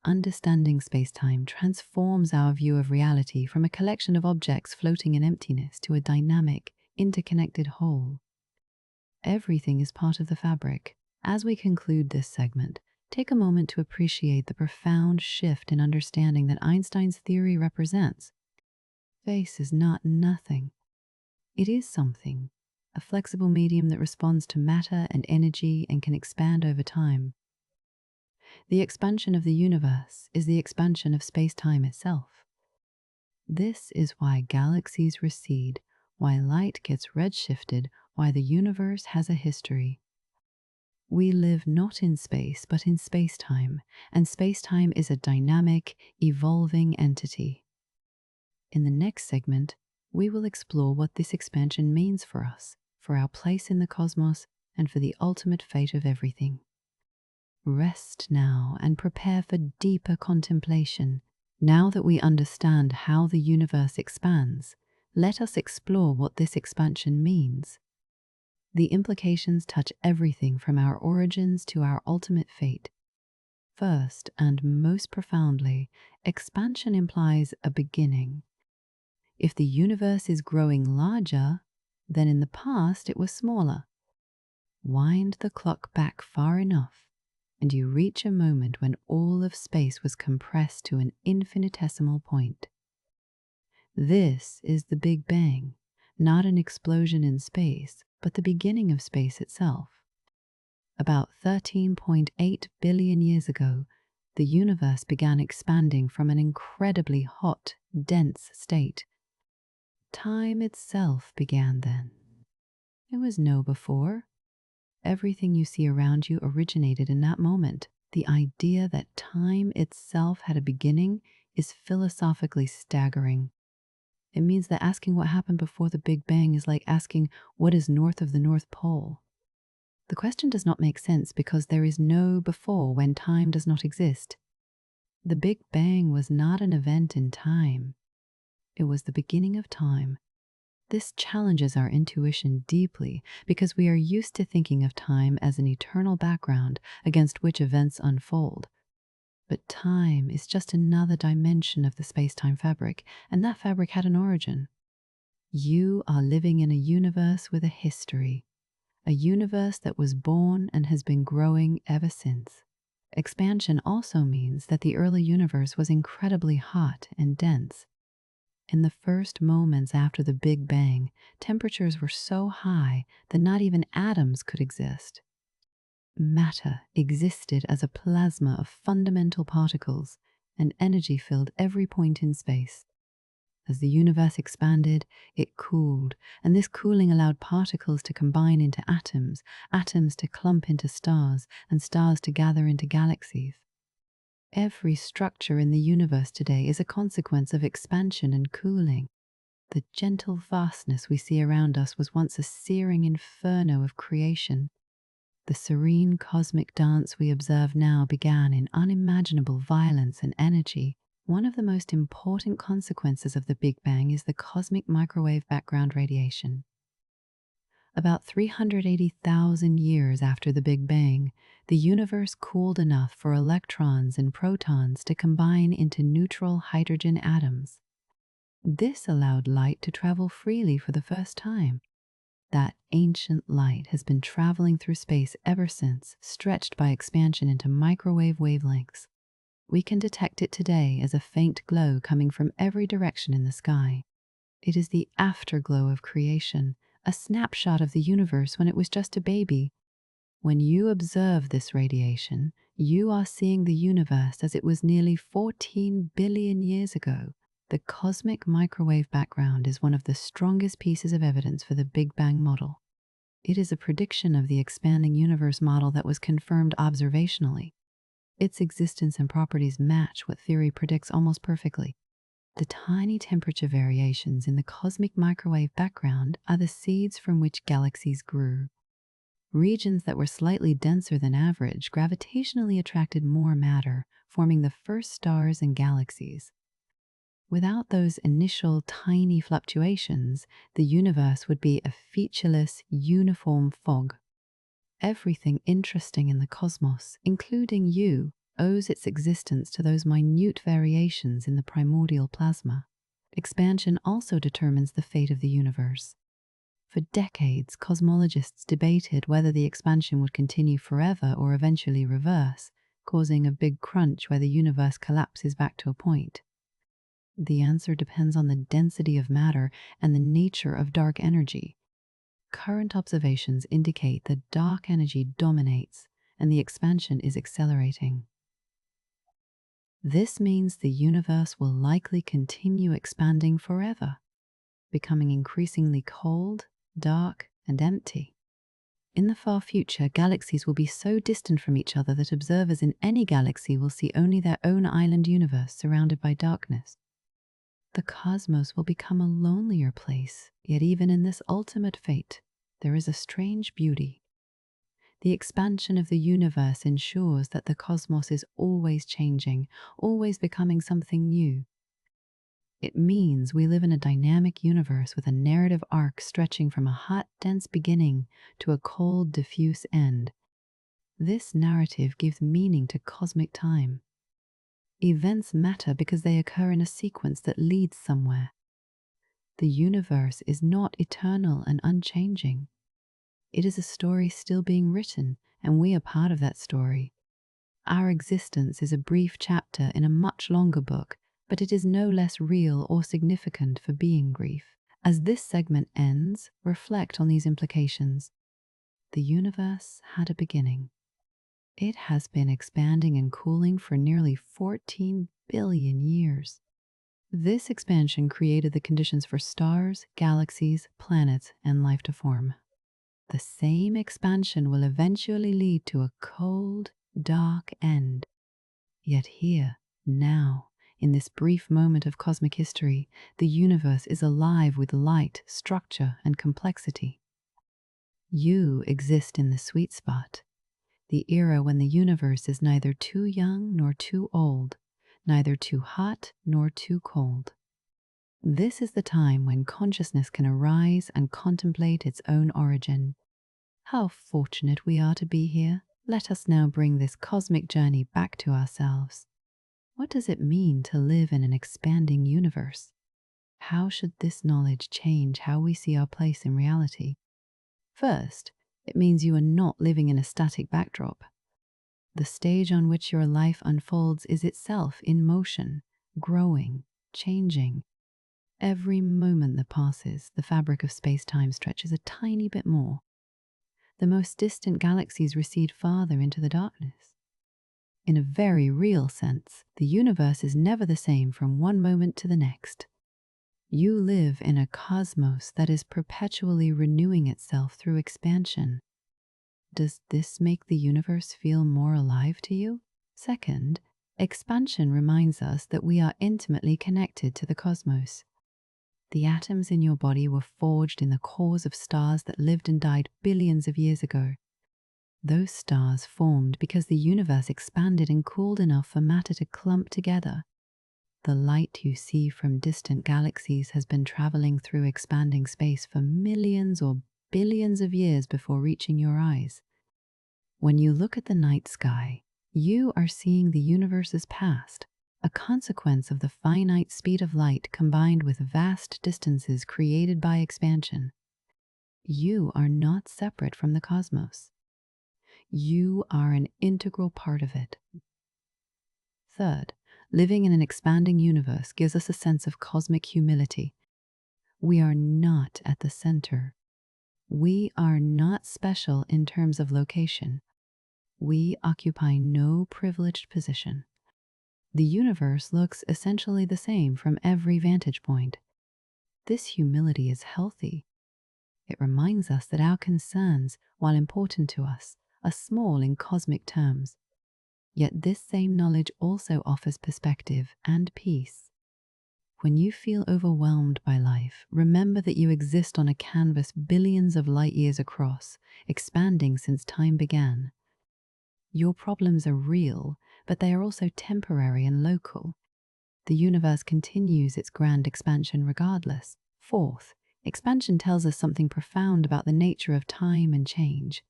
Understanding space-time transforms our view of reality from a collection of objects floating in emptiness to a dynamic, interconnected whole. Everything is part of the fabric. As we conclude this segment, take a moment to appreciate the profound shift in understanding that Einstein's theory represents. Space is not nothing. It is something, a flexible medium that responds to matter and energy and can expand over time. The expansion of the universe is the expansion of space-time itself. This is why galaxies recede, why light gets redshifted, why the universe has a history. We live not in space, but in space-time, and space-time is a dynamic, evolving entity. In the next segment, we will explore what this expansion means for us, for our place in the cosmos, and for the ultimate fate of everything. Rest now and prepare for deeper contemplation. Now that we understand how the universe expands, let us explore what this expansion means. The implications touch everything from our origins to our ultimate fate. First, and most profoundly, expansion implies a beginning. If the universe is growing larger, then in the past it was smaller. Wind the clock back far enough, and you reach a moment when all of space was compressed to an infinitesimal point. This is the Big Bang, not an explosion in space, but the beginning of space itself. About 13.8 billion years ago, the universe began expanding from an incredibly hot, dense state. Time itself began then. There was no before. Everything you see around you originated in that moment. The idea that time itself had a beginning is philosophically staggering. It means that asking what happened before the Big Bang is like asking what is north of the North Pole. The question does not make sense because there is no before when time does not exist. The Big Bang was not an event in time. It was the beginning of time. This challenges our intuition deeply because we are used to thinking of time as an eternal background against which events unfold. But time is just another dimension of the space-time fabric, and that fabric had an origin. You are living in a universe with a history, a universe that was born and has been growing ever since. Expansion also means that the early universe was incredibly hot and dense. In the first moments after the Big Bang, temperatures were so high that not even atoms could exist. Matter existed as a plasma of fundamental particles, and energy filled every point in space. As the universe expanded, it cooled, and this cooling allowed particles to combine into atoms, atoms to clump into stars, and stars to gather into galaxies. Every structure in the universe today is a consequence of expansion and cooling. The gentle vastness we see around us was once a searing inferno of creation. The serene cosmic dance we observe now began in unimaginable violence and energy. One of the most important consequences of the Big Bang is the cosmic microwave background radiation. About 380,000 years after the Big Bang, the universe cooled enough for electrons and protons to combine into neutral hydrogen atoms. This allowed light to travel freely for the first time. That ancient light has been traveling through space ever since, stretched by expansion into microwave wavelengths. We can detect it today as a faint glow coming from every direction in the sky. It is the afterglow of creation, a snapshot of the universe when it was just a baby. When you observe this radiation, you are seeing the universe as it was nearly 14 billion years ago. The cosmic microwave background is one of the strongest pieces of evidence for the Big Bang model. It is a prediction of the expanding universe model that was confirmed observationally. Its existence and properties match what theory predicts almost perfectly. The tiny temperature variations in the cosmic microwave background are the seeds from which galaxies grew. Regions that were slightly denser than average gravitationally attracted more matter, forming the first stars and galaxies. Without those initial tiny fluctuations, the universe would be a featureless, uniform fog. Everything interesting in the cosmos, including you, owes its existence to those minute variations in the primordial plasma. Expansion also determines the fate of the universe. For decades, cosmologists debated whether the expansion would continue forever or eventually reverse, causing a big crunch where the universe collapses back to a point. The answer depends on the density of matter and the nature of dark energy. Current observations indicate that dark energy dominates and the expansion is accelerating. This means the universe will likely continue expanding forever, becoming increasingly cold, dark, and empty. In the far future, galaxies will be so distant from each other that observers in any galaxy will see only their own island universe surrounded by darkness. The cosmos will become a lonelier place, yet even in this ultimate fate, there is a strange beauty. The expansion of the universe ensures that the cosmos is always changing, always becoming something new. It means we live in a dynamic universe with a narrative arc stretching from a hot, dense beginning to a cold, diffuse end. This narrative gives meaning to cosmic time. Events matter because they occur in a sequence that leads somewhere. The universe is not eternal and unchanging. It is a story still being written, and we are part of that story. Our existence is a brief chapter in a much longer book, but it is no less real or significant for being brief. As this segment ends, reflect on these implications. The universe had a beginning. It has been expanding and cooling for nearly 14 billion years. This expansion created the conditions for stars, galaxies, planets, and life to form. The same expansion will eventually lead to a cold, dark end. Yet here, now, in this brief moment of cosmic history, the universe is alive with light, structure, and complexity. You exist in the sweet spot, the era when the universe is neither too young nor too old, neither too hot nor too cold. This is the time when consciousness can arise and contemplate its own origin. How fortunate we are to be here. Let us now bring this cosmic journey back to ourselves. What does it mean to live in an expanding universe? How should this knowledge change how we see our place in reality? First, it means you are not living in a static backdrop. The stage on which your life unfolds is itself in motion, growing, changing. Every moment that passes, the fabric of space-time stretches a tiny bit more. The most distant galaxies recede farther into the darkness. In a very real sense, the universe is never the same from one moment to the next. You live in a cosmos that is perpetually renewing itself through expansion. Does this make the universe feel more alive to you? Second, expansion reminds us that we are intimately connected to the cosmos. The atoms in your body were forged in the cores of stars that lived and died billions of years ago. Those stars formed because the universe expanded and cooled enough for matter to clump together. The light you see from distant galaxies has been traveling through expanding space for millions or billions of years before reaching your eyes. When you look at the night sky, you are seeing the universe's past, a consequence of the finite speed of light combined with vast distances created by expansion. You are not separate from the cosmos. You are an integral part of it. Third, living in an expanding universe gives us a sense of cosmic humility. We are not at the center. We are not special in terms of location. We occupy no privileged position. The universe looks essentially the same from every vantage point. This humility is healthy. It reminds us that our concerns, while important to us, are small in cosmic terms. Yet this same knowledge also offers perspective and peace. When you feel overwhelmed by life, remember that you exist on a canvas billions of light years across, expanding since time began. Your problems are real, but they are also temporary and local. The universe continues its grand expansion regardless. Fourth, expansion tells us something profound about the nature of time and change.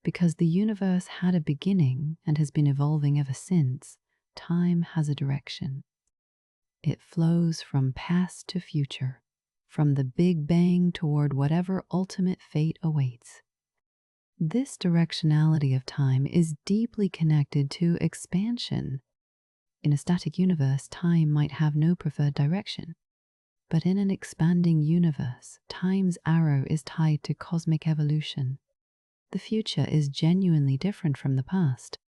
Because the universe had a beginning and has been evolving ever since, time has a direction. It flows from past to future, from the Big Bang toward whatever ultimate fate awaits. This directionality of time is deeply connected to expansion. In a static universe, time might have no preferred direction. But in an expanding universe, time's arrow is tied to cosmic evolution. The future is genuinely different from the past.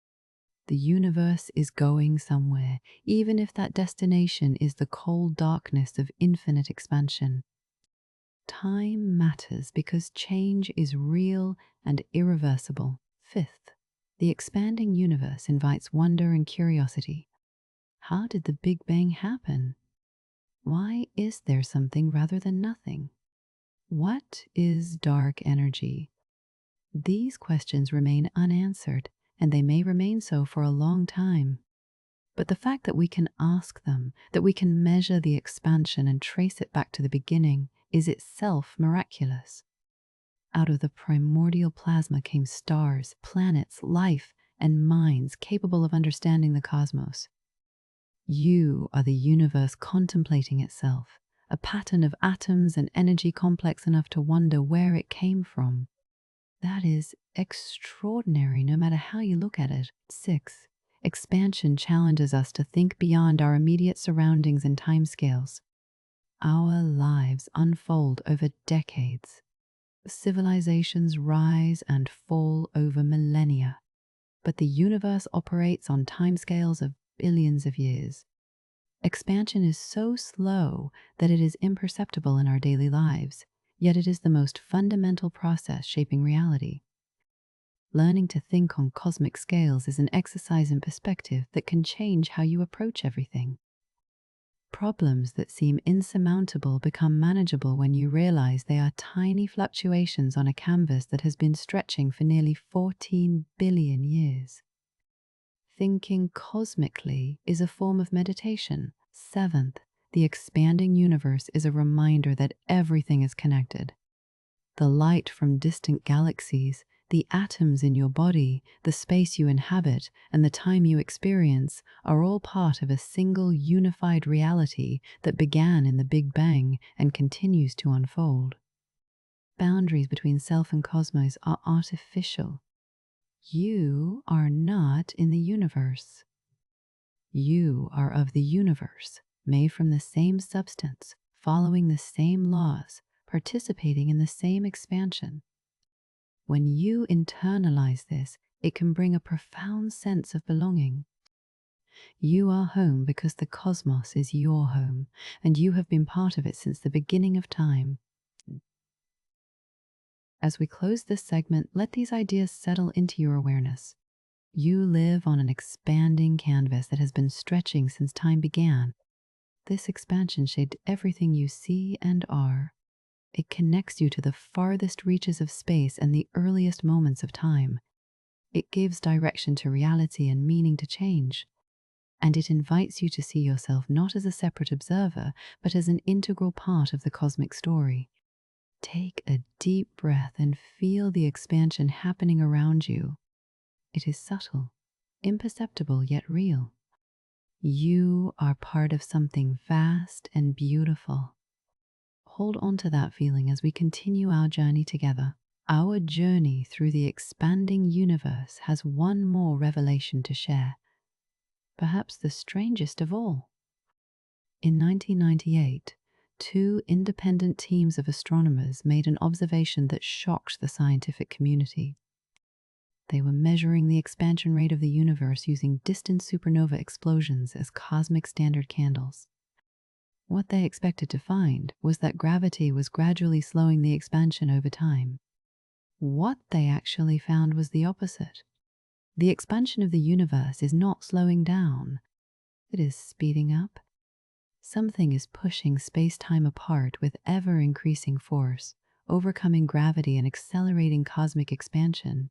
The universe is going somewhere, even if that destination is the cold darkness of infinite expansion. Time matters because change is real and irreversible. Fifth, the expanding universe invites wonder and curiosity. How did the Big Bang happen? Why is there something rather than nothing? What is dark energy? These questions remain unanswered, and they may remain so for a long time. But the fact that we can ask them, that we can measure the expansion and trace it back to the beginning, is itself miraculous. Out of the primordial plasma came stars, planets, life, and minds capable of understanding the cosmos. You are the universe contemplating itself, a pattern of atoms and energy complex enough to wonder where it came from. That is extraordinary no matter how you look at it. 6. Expansion challenges us to think beyond our immediate surroundings and timescales. Our lives unfold over decades. Civilizations rise and fall over millennia. But the universe operates on timescales of billions of years. Expansion is so slow that it is imperceptible in our daily lives. Yet it is the most fundamental process shaping reality. Learning to think on cosmic scales is an exercise in perspective that can change how you approach everything. Problems that seem insurmountable become manageable when you realize they are tiny fluctuations on a canvas that has been stretching for nearly 14 billion years. Thinking cosmically is a form of meditation. Seventh, The expanding universe is a reminder that everything is connected. The light from distant galaxies, the atoms in your body, the space you inhabit, and the time you experience are all part of a single unified reality that began in the Big Bang and continues to unfold. Boundaries between self and cosmos are artificial. You are not in the universe. You are of the universe, made from the same substance, following the same laws, participating in the same expansion. When you internalize this, it can bring a profound sense of belonging. You are home because the cosmos is your home, and you have been part of it since the beginning of time. As we close this segment, let these ideas settle into your awareness. You live on an expanding canvas that has been stretching since time began. This expansion shaped everything you see and are. It connects you to the farthest reaches of space and the earliest moments of time. It gives direction to reality and meaning to change. And it invites you to see yourself not as a separate observer, but as an integral part of the cosmic story. Take a deep breath and feel the expansion happening around you. It is subtle, imperceptible yet real. You are part of something vast and beautiful. Hold on to that feeling as we continue our journey together. Our journey through the expanding universe has one more revelation to share, perhaps the strangest of all. In 1998, two independent teams of astronomers made an observation that shocked the scientific community. They were measuring the expansion rate of the universe using distant supernova explosions as cosmic standard candles. What they expected to find was that gravity was gradually slowing the expansion over time. What they actually found was the opposite. The expansion of the universe is not slowing down. It is speeding up. Something is pushing space-time apart with ever-increasing force, overcoming gravity and accelerating cosmic expansion.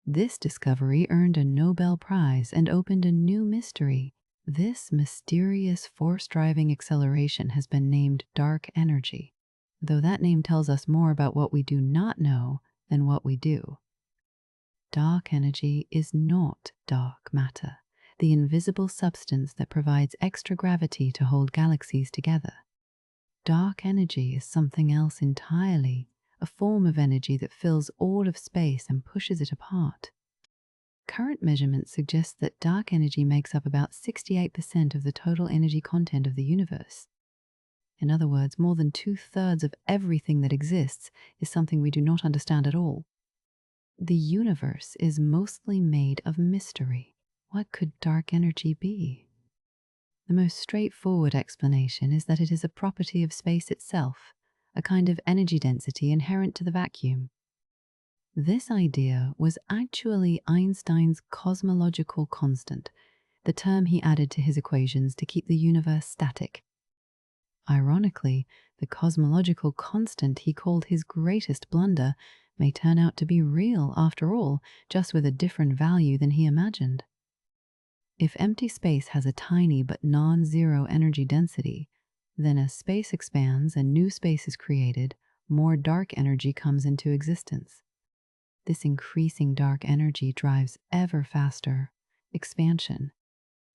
This discovery earned a Nobel Prize and opened a new mystery. This mysterious force-driving acceleration has been named dark energy, though that name tells us more about what we do not know than what we do. Dark energy is not dark matter, the invisible substance that provides extra gravity to hold galaxies together. Dark energy is something else entirely, a form of energy that fills all of space and pushes it apart. Current measurements suggest that dark energy makes up about 68% of the total energy content of the universe. In other words, more than 2/3 of everything that exists is something we do not understand at all. The universe is mostly made of mystery. What could dark energy be? The most straightforward explanation is that it is a property of space itself, a kind of energy density inherent to the vacuum. This idea was actually Einstein's cosmological constant, the term he added to his equations to keep the universe static. Ironically, the cosmological constant he called his greatest blunder may turn out to be real after all, just with a different value than he imagined. If empty space has a tiny but non-zero energy density, then as space expands and new space is created, more dark energy comes into existence. This increasing dark energy drives ever faster expansion.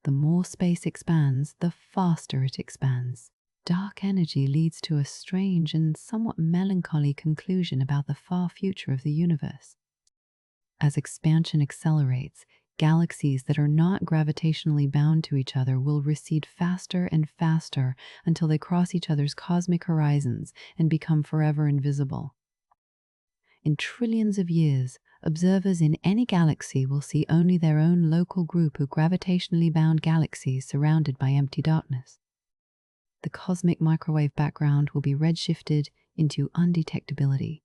The more space expands, the faster it expands. Dark energy leads to a strange and somewhat melancholy conclusion about the far future of the universe. As expansion accelerates, galaxies that are not gravitationally bound to each other will recede faster and faster until they cross each other's cosmic horizons and become forever invisible. In trillions of years, observers in any galaxy will see only their own local group of gravitationally bound galaxies surrounded by empty darkness. The cosmic microwave background will be redshifted into undetectability.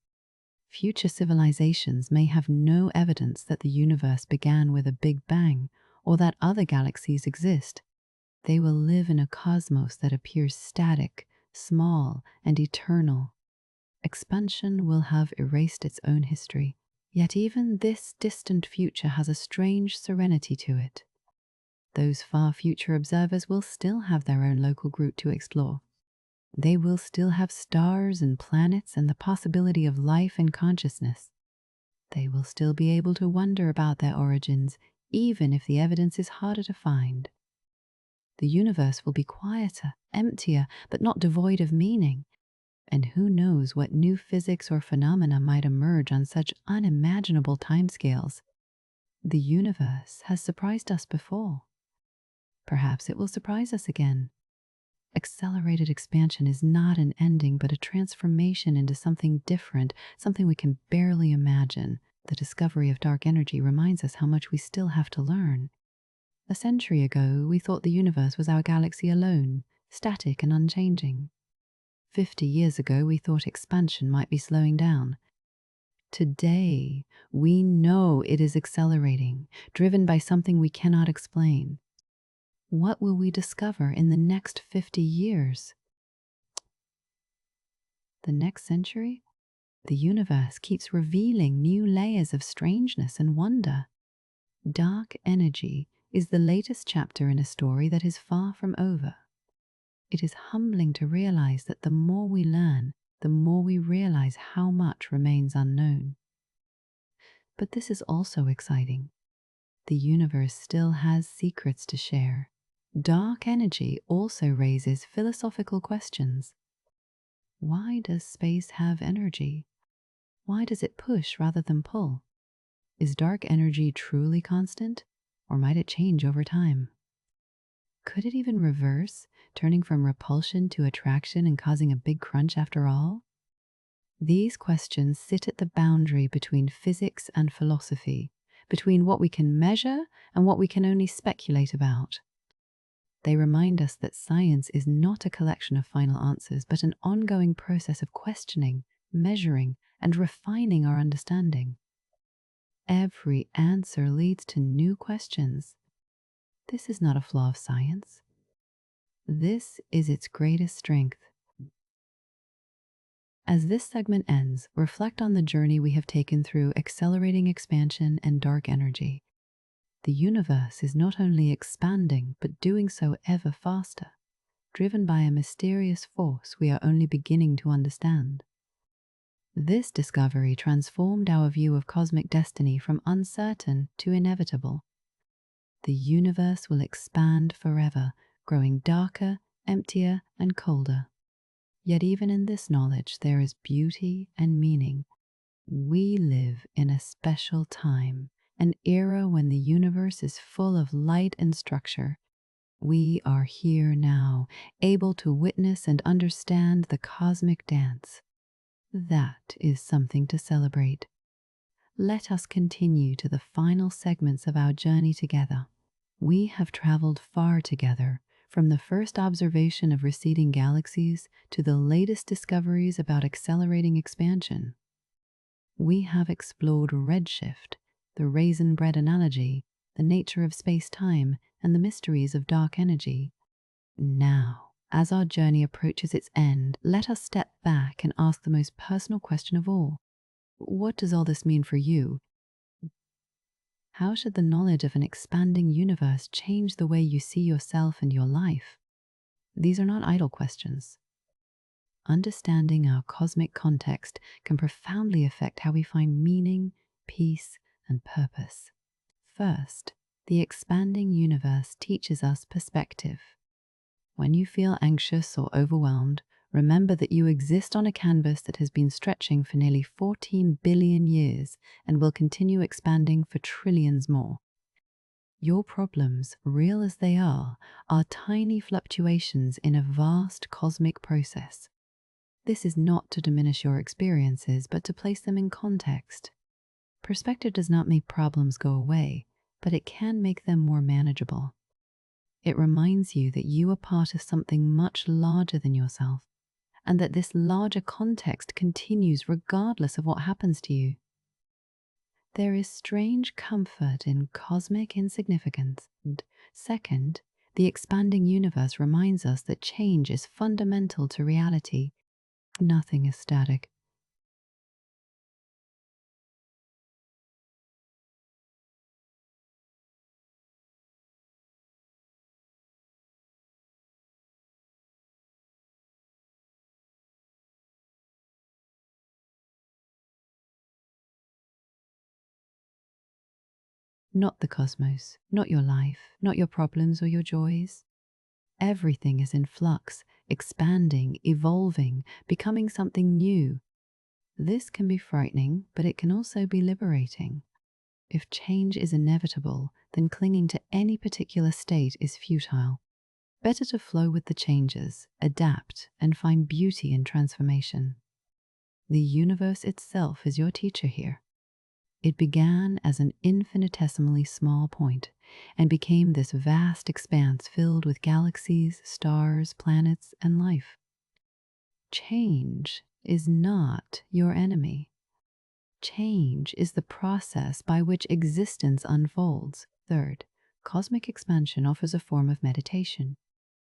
Future civilizations may have no evidence that the universe began with a Big Bang or that other galaxies exist. They will live in a cosmos that appears static, small, and eternal. Expansion will have erased its own history, yet even this distant future has a strange serenity to it. Those far future observers will still have their own local group to explore. They will still have stars and planets and the possibility of life and consciousness. They will still be able to wonder about their origins, even if the evidence is harder to find. The universe will be quieter, emptier, but not devoid of meaning. And who knows what new physics or phenomena might emerge on such unimaginable timescales. The universe has surprised us before. Perhaps it will surprise us again. Accelerated expansion is not an ending, but a transformation into something different, something we can barely imagine. The discovery of dark energy reminds us how much we still have to learn. A century ago, we thought the universe was our galaxy alone, static and unchanging. 50 years ago, we thought expansion might be slowing down. Today, we know it is accelerating, driven by something we cannot explain. What will we discover in the next 50 years? The next century? The universe keeps revealing new layers of strangeness and wonder. Dark energy is the latest chapter in a story that is far from over. It is humbling to realize that the more we learn, the more we realize how much remains unknown. But this is also exciting. The universe still has secrets to share. Dark energy also raises philosophical questions. Why does space have energy? Why does it push rather than pull? Is dark energy truly constant, or might it change over time? Could it even reverse, turning from repulsion to attraction and causing a big crunch after all? These questions sit at the boundary between physics and philosophy, between what we can measure and what we can only speculate about. They remind us that science is not a collection of final answers, but an ongoing process of questioning, measuring, and refining our understanding. Every answer leads to new questions. This is not a flaw of science. This is its greatest strength. As this segment ends, reflect on the journey we have taken through accelerating expansion and dark energy. The universe is not only expanding, but doing so ever faster, driven by a mysterious force we are only beginning to understand. This discovery transformed our view of cosmic destiny from uncertain to inevitable. The universe will expand forever, growing darker, emptier, and colder. Yet even in this knowledge there is beauty and meaning. We live in a special time, an era when the universe is full of light and structure. We are here now, able to witness and understand the cosmic dance. That is something to celebrate. Let us continue to the final segments of our journey together. We have traveled far together, from the first observation of receding galaxies to the latest discoveries about accelerating expansion. We have explored Redshift, the Raisin bread analogy, the nature of space-time, and the mysteries of dark energy. Now, as our journey approaches its end, let us step back and ask the most personal question of all. What does all this mean for you? How should the knowledge of an expanding universe change the way you see yourself and your life? These are not idle questions. Understanding our cosmic context can profoundly affect how we find meaning, peace, and purpose. First, the expanding universe teaches us perspective. When you feel anxious or overwhelmed, remember that you exist on a canvas that has been stretching for nearly 14 billion years and will continue expanding for trillions more. Your problems, real as they are tiny fluctuations in a vast cosmic process. This is not to diminish your experiences, but to place them in context. Perspective does not make problems go away, but it can make them more manageable. It reminds you that you are part of something much larger than yourself, and that this larger context continues regardless of what happens to you. There is strange comfort in cosmic insignificance. And second, the expanding universe reminds us that change is fundamental to reality. Nothing is static. not the cosmos, not your life, not your problems or your joys. Everything is in flux, expanding, evolving, becoming something new. This can be frightening, but it can also be liberating. If change is inevitable, then clinging to any particular state is futile. Better to flow with the changes, adapt, and find beauty in transformation. The universe itself is your teacher here. It began as an infinitesimally small point and became this vast expanse filled with galaxies, stars, planets, and life. Change is not your enemy. Change is the process by which existence unfolds. Third, cosmic expansion offers a form of meditation.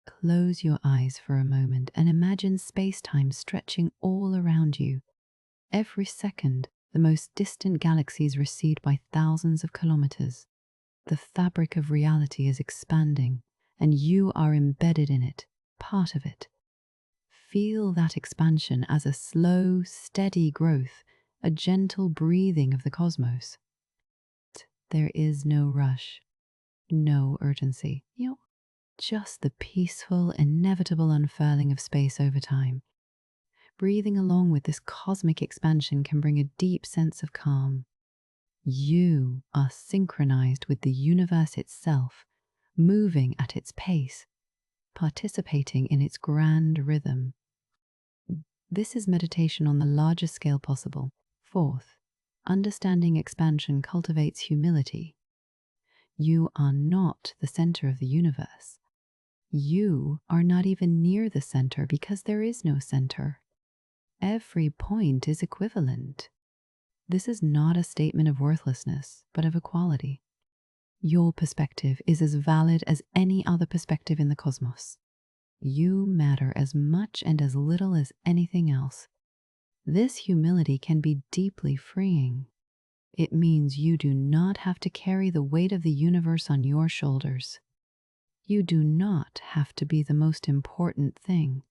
Close your eyes for a moment and imagine space-time stretching all around you. Every second, the most distant galaxies recede by thousands of kilometers. The fabric of reality is expanding, and you are embedded in it, part of it. Feel that expansion as a slow, steady growth, a gentle breathing of the cosmos. There is no rush, no urgency, just the peaceful, inevitable unfurling of space over time. Breathing along with this cosmic expansion can bring a deep sense of calm. You are synchronized with the universe itself, moving at its pace, participating in its grand rhythm. This is meditation on the largest scale possible. Fourth, understanding expansion cultivates humility. You are not the center of the universe. You are not even near the center because there is no center. Every point is equivalent. This is not a statement of worthlessness, but of equality. Your perspective is as valid as any other perspective in the cosmos. You matter as much and as little as anything else. This humility can be deeply freeing. It means you do not have to carry the weight of the universe on your shoulders. You do not have to be the most important thing.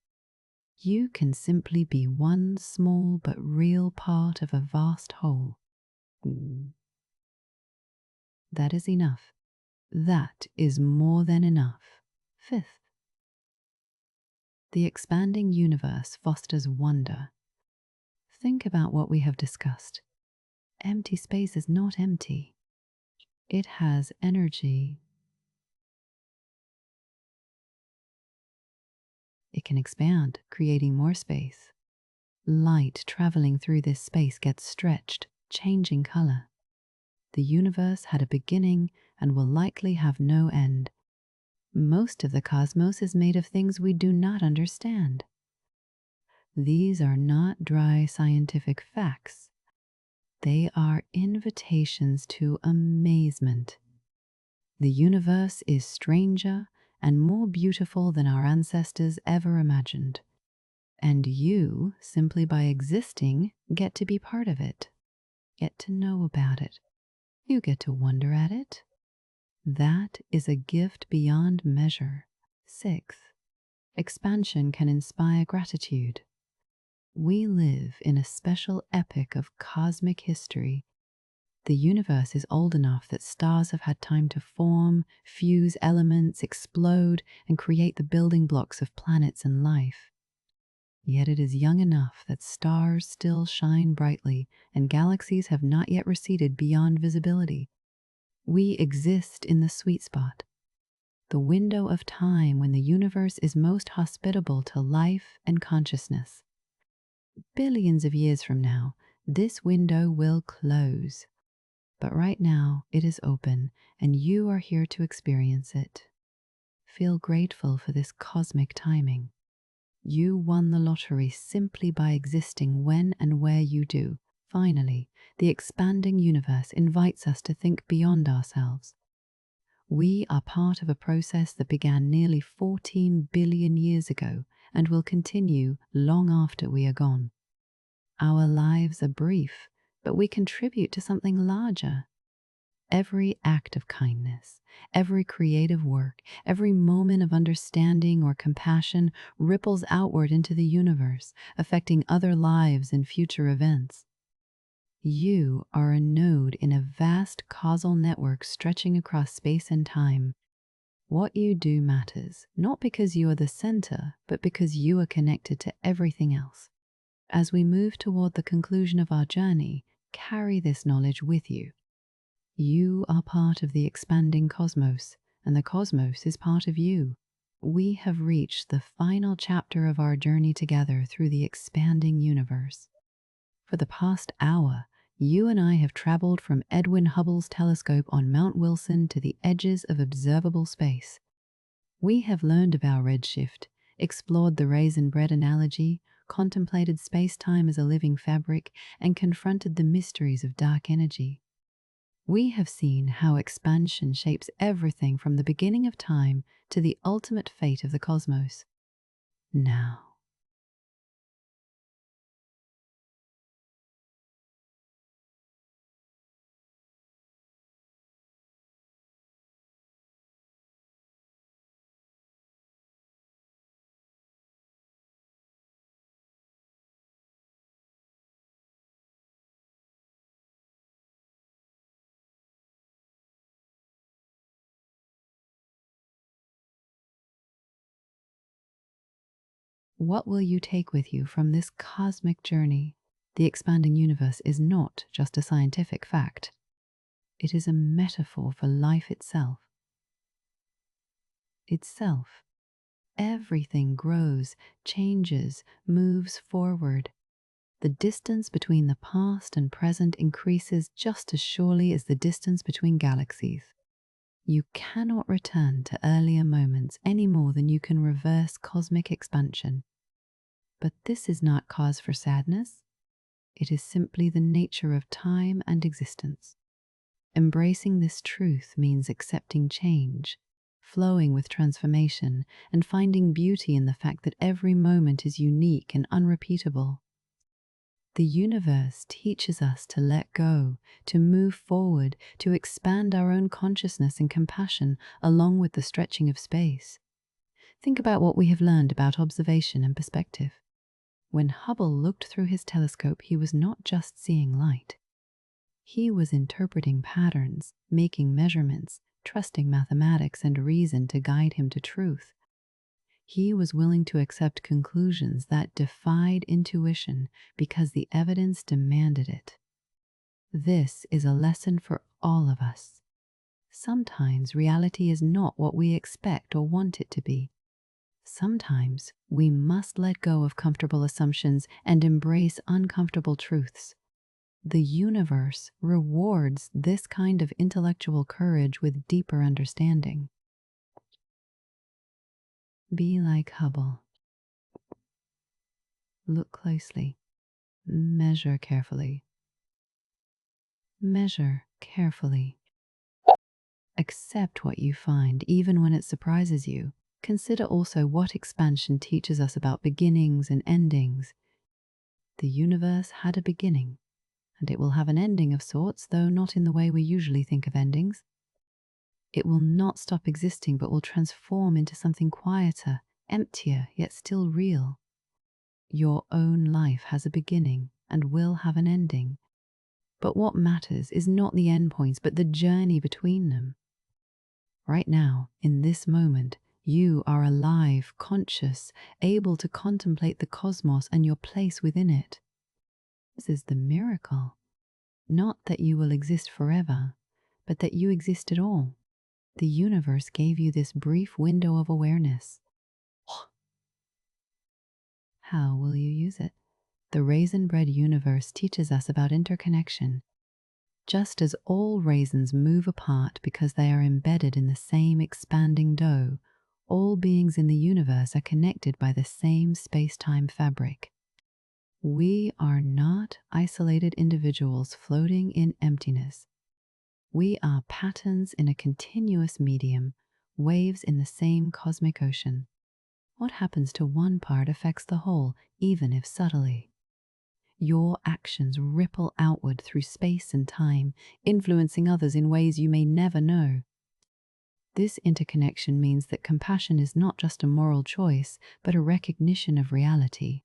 You can simply be one small but real part of a vast whole. That is enough. That is more than enough. Fifth, the expanding universe fosters wonder. Think about what we have discussed. Empty space is not empty. It has energy. It can expand, creating more space. Light traveling through this space gets stretched, changing color. The universe had a beginning and will likely have no end. Most of the cosmos is made of things we do not understand. These are not dry scientific facts. They are invitations to amazement. The universe is stranger and more beautiful than our ancestors ever imagined. And you, simply by existing, get to be part of it, get to know about it. You get to wonder at it. That is a gift beyond measure. Sixth, expansion can inspire gratitude. We live in a special epoch of cosmic history. The universe is old enough that stars have had time to form, fuse elements, explode, and create the building blocks of planets and life. Yet it is young enough that stars still shine brightly and galaxies have not yet receded beyond visibility. We exist in the sweet spot, the window of time when the universe is most hospitable to life and consciousness. Billions of years from now, this window will close. But right now, it is open, and you are here to experience it. Feel grateful for this cosmic timing. You won the lottery simply by existing when and where you do. Finally, the expanding universe invites us to think beyond ourselves. We are part of a process that began nearly 14 billion years ago and will continue long after we are gone. Our lives are brief, but we contribute to something larger. Every act of kindness, every creative work, every moment of understanding or compassion ripples outward into the universe, affecting other lives and future events. You are a node in a vast causal network stretching across space and time. What you do matters, not because you are the center, but because you are connected to everything else. As we move toward the conclusion of our journey, carry this knowledge with you. You are part of the expanding cosmos, and the cosmos is part of you. We have reached the final chapter of our journey together through the expanding universe. For the past hour, you and I have traveled from Edwin Hubble's telescope on Mount Wilson to the edges of observable space. We have learned about redshift, explored the raisin bread analogy, contemplated space-time as a living fabric, and confronted the mysteries of dark energy. We have seen how expansion shapes everything from the beginning of time to the ultimate fate of the cosmos. Now, what will you take with you from this cosmic journey? The expanding universe is not just a scientific fact. It is a metaphor for life itself. Everything grows, changes, moves forward. The distance between the past and present increases just as surely as the distance between galaxies. You cannot return to earlier moments any more than you can reverse cosmic expansion. But this is not cause for sadness. It is simply the nature of time and existence. Embracing this truth means accepting change, flowing with transformation, and finding beauty in the fact that every moment is unique and unrepeatable. The universe teaches us to let go, to move forward, to expand our own consciousness and compassion along with the stretching of space. Think about what we have learned about observation and perspective. When Hubble looked through his telescope, he was not just seeing light. He was interpreting patterns, making measurements, trusting mathematics and reason to guide him to truth. He was willing to accept conclusions that defied intuition because the evidence demanded it. This is a lesson for all of us. Sometimes reality is not what we expect or want it to be. Sometimes we must let go of comfortable assumptions and embrace uncomfortable truths. The universe rewards this kind of intellectual courage with deeper understanding. Be like Hubble. Look closely. Measure carefully. Measure carefully. Accept what you find, even when it surprises you. Consider also what expansion teaches us about beginnings and endings. The universe had a beginning, and it will have an ending of sorts, though not in the way we usually think of endings. It will not stop existing, but will transform into something quieter, emptier, yet still real. Your own life has a beginning and will have an ending. But what matters is not the endpoints, but the journey between them. Right now, in this moment, you are alive, conscious, able to contemplate the cosmos and your place within it. This is the miracle. Not that you will exist forever, but that you exist at all. The universe gave you this brief window of awareness. How will you use it? The raisin bread universe teaches us about interconnection. Just as all raisins move apart because they are embedded in the same expanding dough, all beings in the universe are connected by the same space-time fabric. We are not isolated individuals floating in emptiness. We are patterns in a continuous medium, waves in the same cosmic ocean. What happens to one part affects the whole, even if subtly. Your actions ripple outward through space and time, influencing others in ways you may never know. This interconnection means that compassion is not just a moral choice, but a recognition of reality.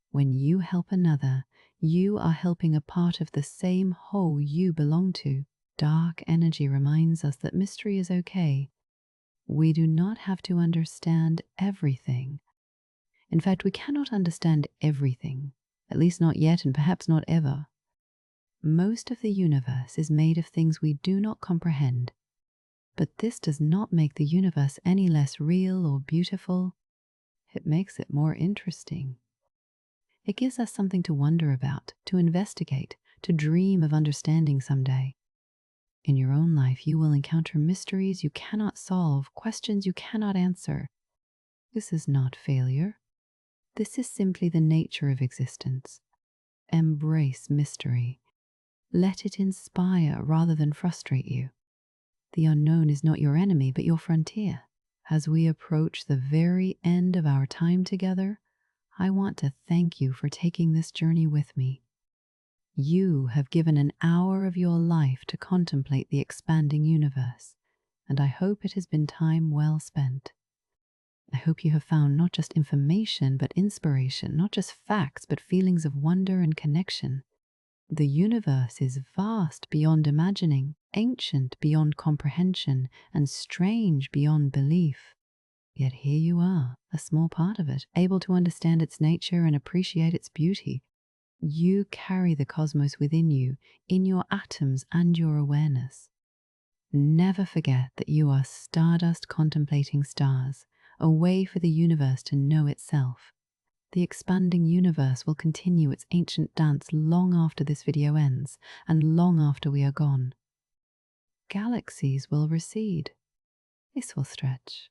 When you help another, You are helping a part of the same whole you belong to. Dark energy reminds us that mystery is okay. We do not have to understand everything. In fact, we cannot understand everything, at least not yet and perhaps not ever. Most of the universe is made of things we do not comprehend, but this does not make the universe any less real or beautiful. It makes it more interesting. It gives us something to wonder about, to investigate, to dream of understanding someday. In your own life, you will encounter mysteries you cannot solve, questions you cannot answer. This is not failure. This is simply the nature of existence. Embrace mystery. Let it inspire rather than frustrate you. The unknown is not your enemy, but your frontier. As we approach the very end of our time together, I want to thank you for taking this journey with me. You have given an hour of your life to contemplate the expanding universe, and I hope it has been time well spent. I hope you have found not just information, but inspiration, not just facts, but feelings of wonder and connection. The universe is vast beyond imagining, ancient beyond comprehension, and strange beyond belief. Yet here you are, a small part of it, able to understand its nature and appreciate its beauty. You carry the cosmos within you, in your atoms and your awareness. Never forget that you are stardust contemplating stars, a way for the universe to know itself. The expanding universe will continue its ancient dance long after this video ends, and long after we are gone. Galaxies will recede. This will stretch.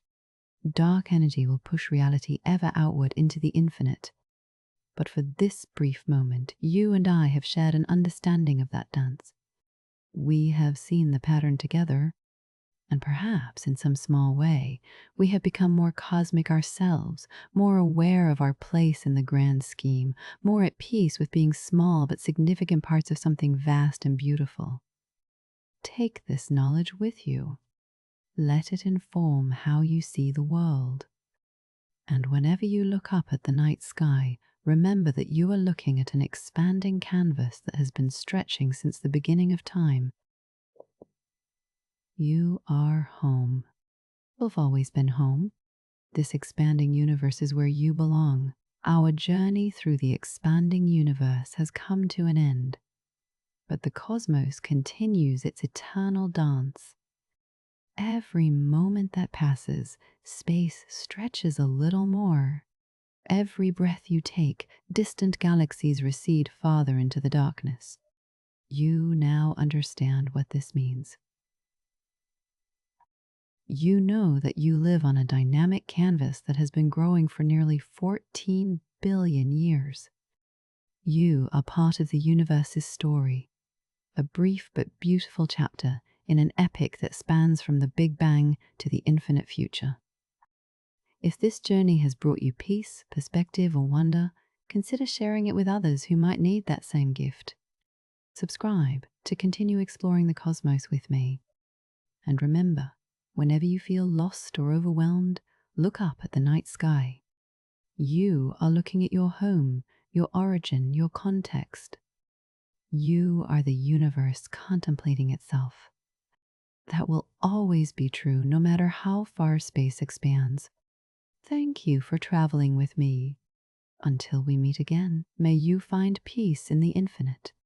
Dark energy will push reality ever outward into the infinite. But for this brief moment, you and I have shared an understanding of that dance. We have seen the pattern together, and perhaps in some small way, we have become more cosmic ourselves, more aware of our place in the grand scheme, more at peace with being small but significant parts of something vast and beautiful. Take this knowledge with you. Let it inform how you see the world. And whenever you look up at the night sky, remember that you are looking at an expanding canvas that has been stretching since the beginning of time. You are home. You've always been home. This expanding universe is where you belong. Our journey through the expanding universe has come to an end, but the cosmos continues its eternal dance. Every moment that passes, space stretches a little more. Every breath you take, distant galaxies recede farther into the darkness. You now understand what this means. You know that you live on a dynamic canvas that has been growing for nearly 14 billion years. You are part of the universe's story, a brief but beautiful chapter in an epic that spans from the Big Bang to the infinite future. If this journey has brought you peace, perspective, or wonder, consider sharing it with others who might need that same gift. Subscribe to continue exploring the cosmos with me. And remember, whenever you feel lost or overwhelmed, look up at the night sky. You are looking at your home, your origin, your context. You are the universe contemplating itself. That will always be true, no matter how far space expands. Thank you for traveling with me. Until we meet again, may you find peace in the infinite.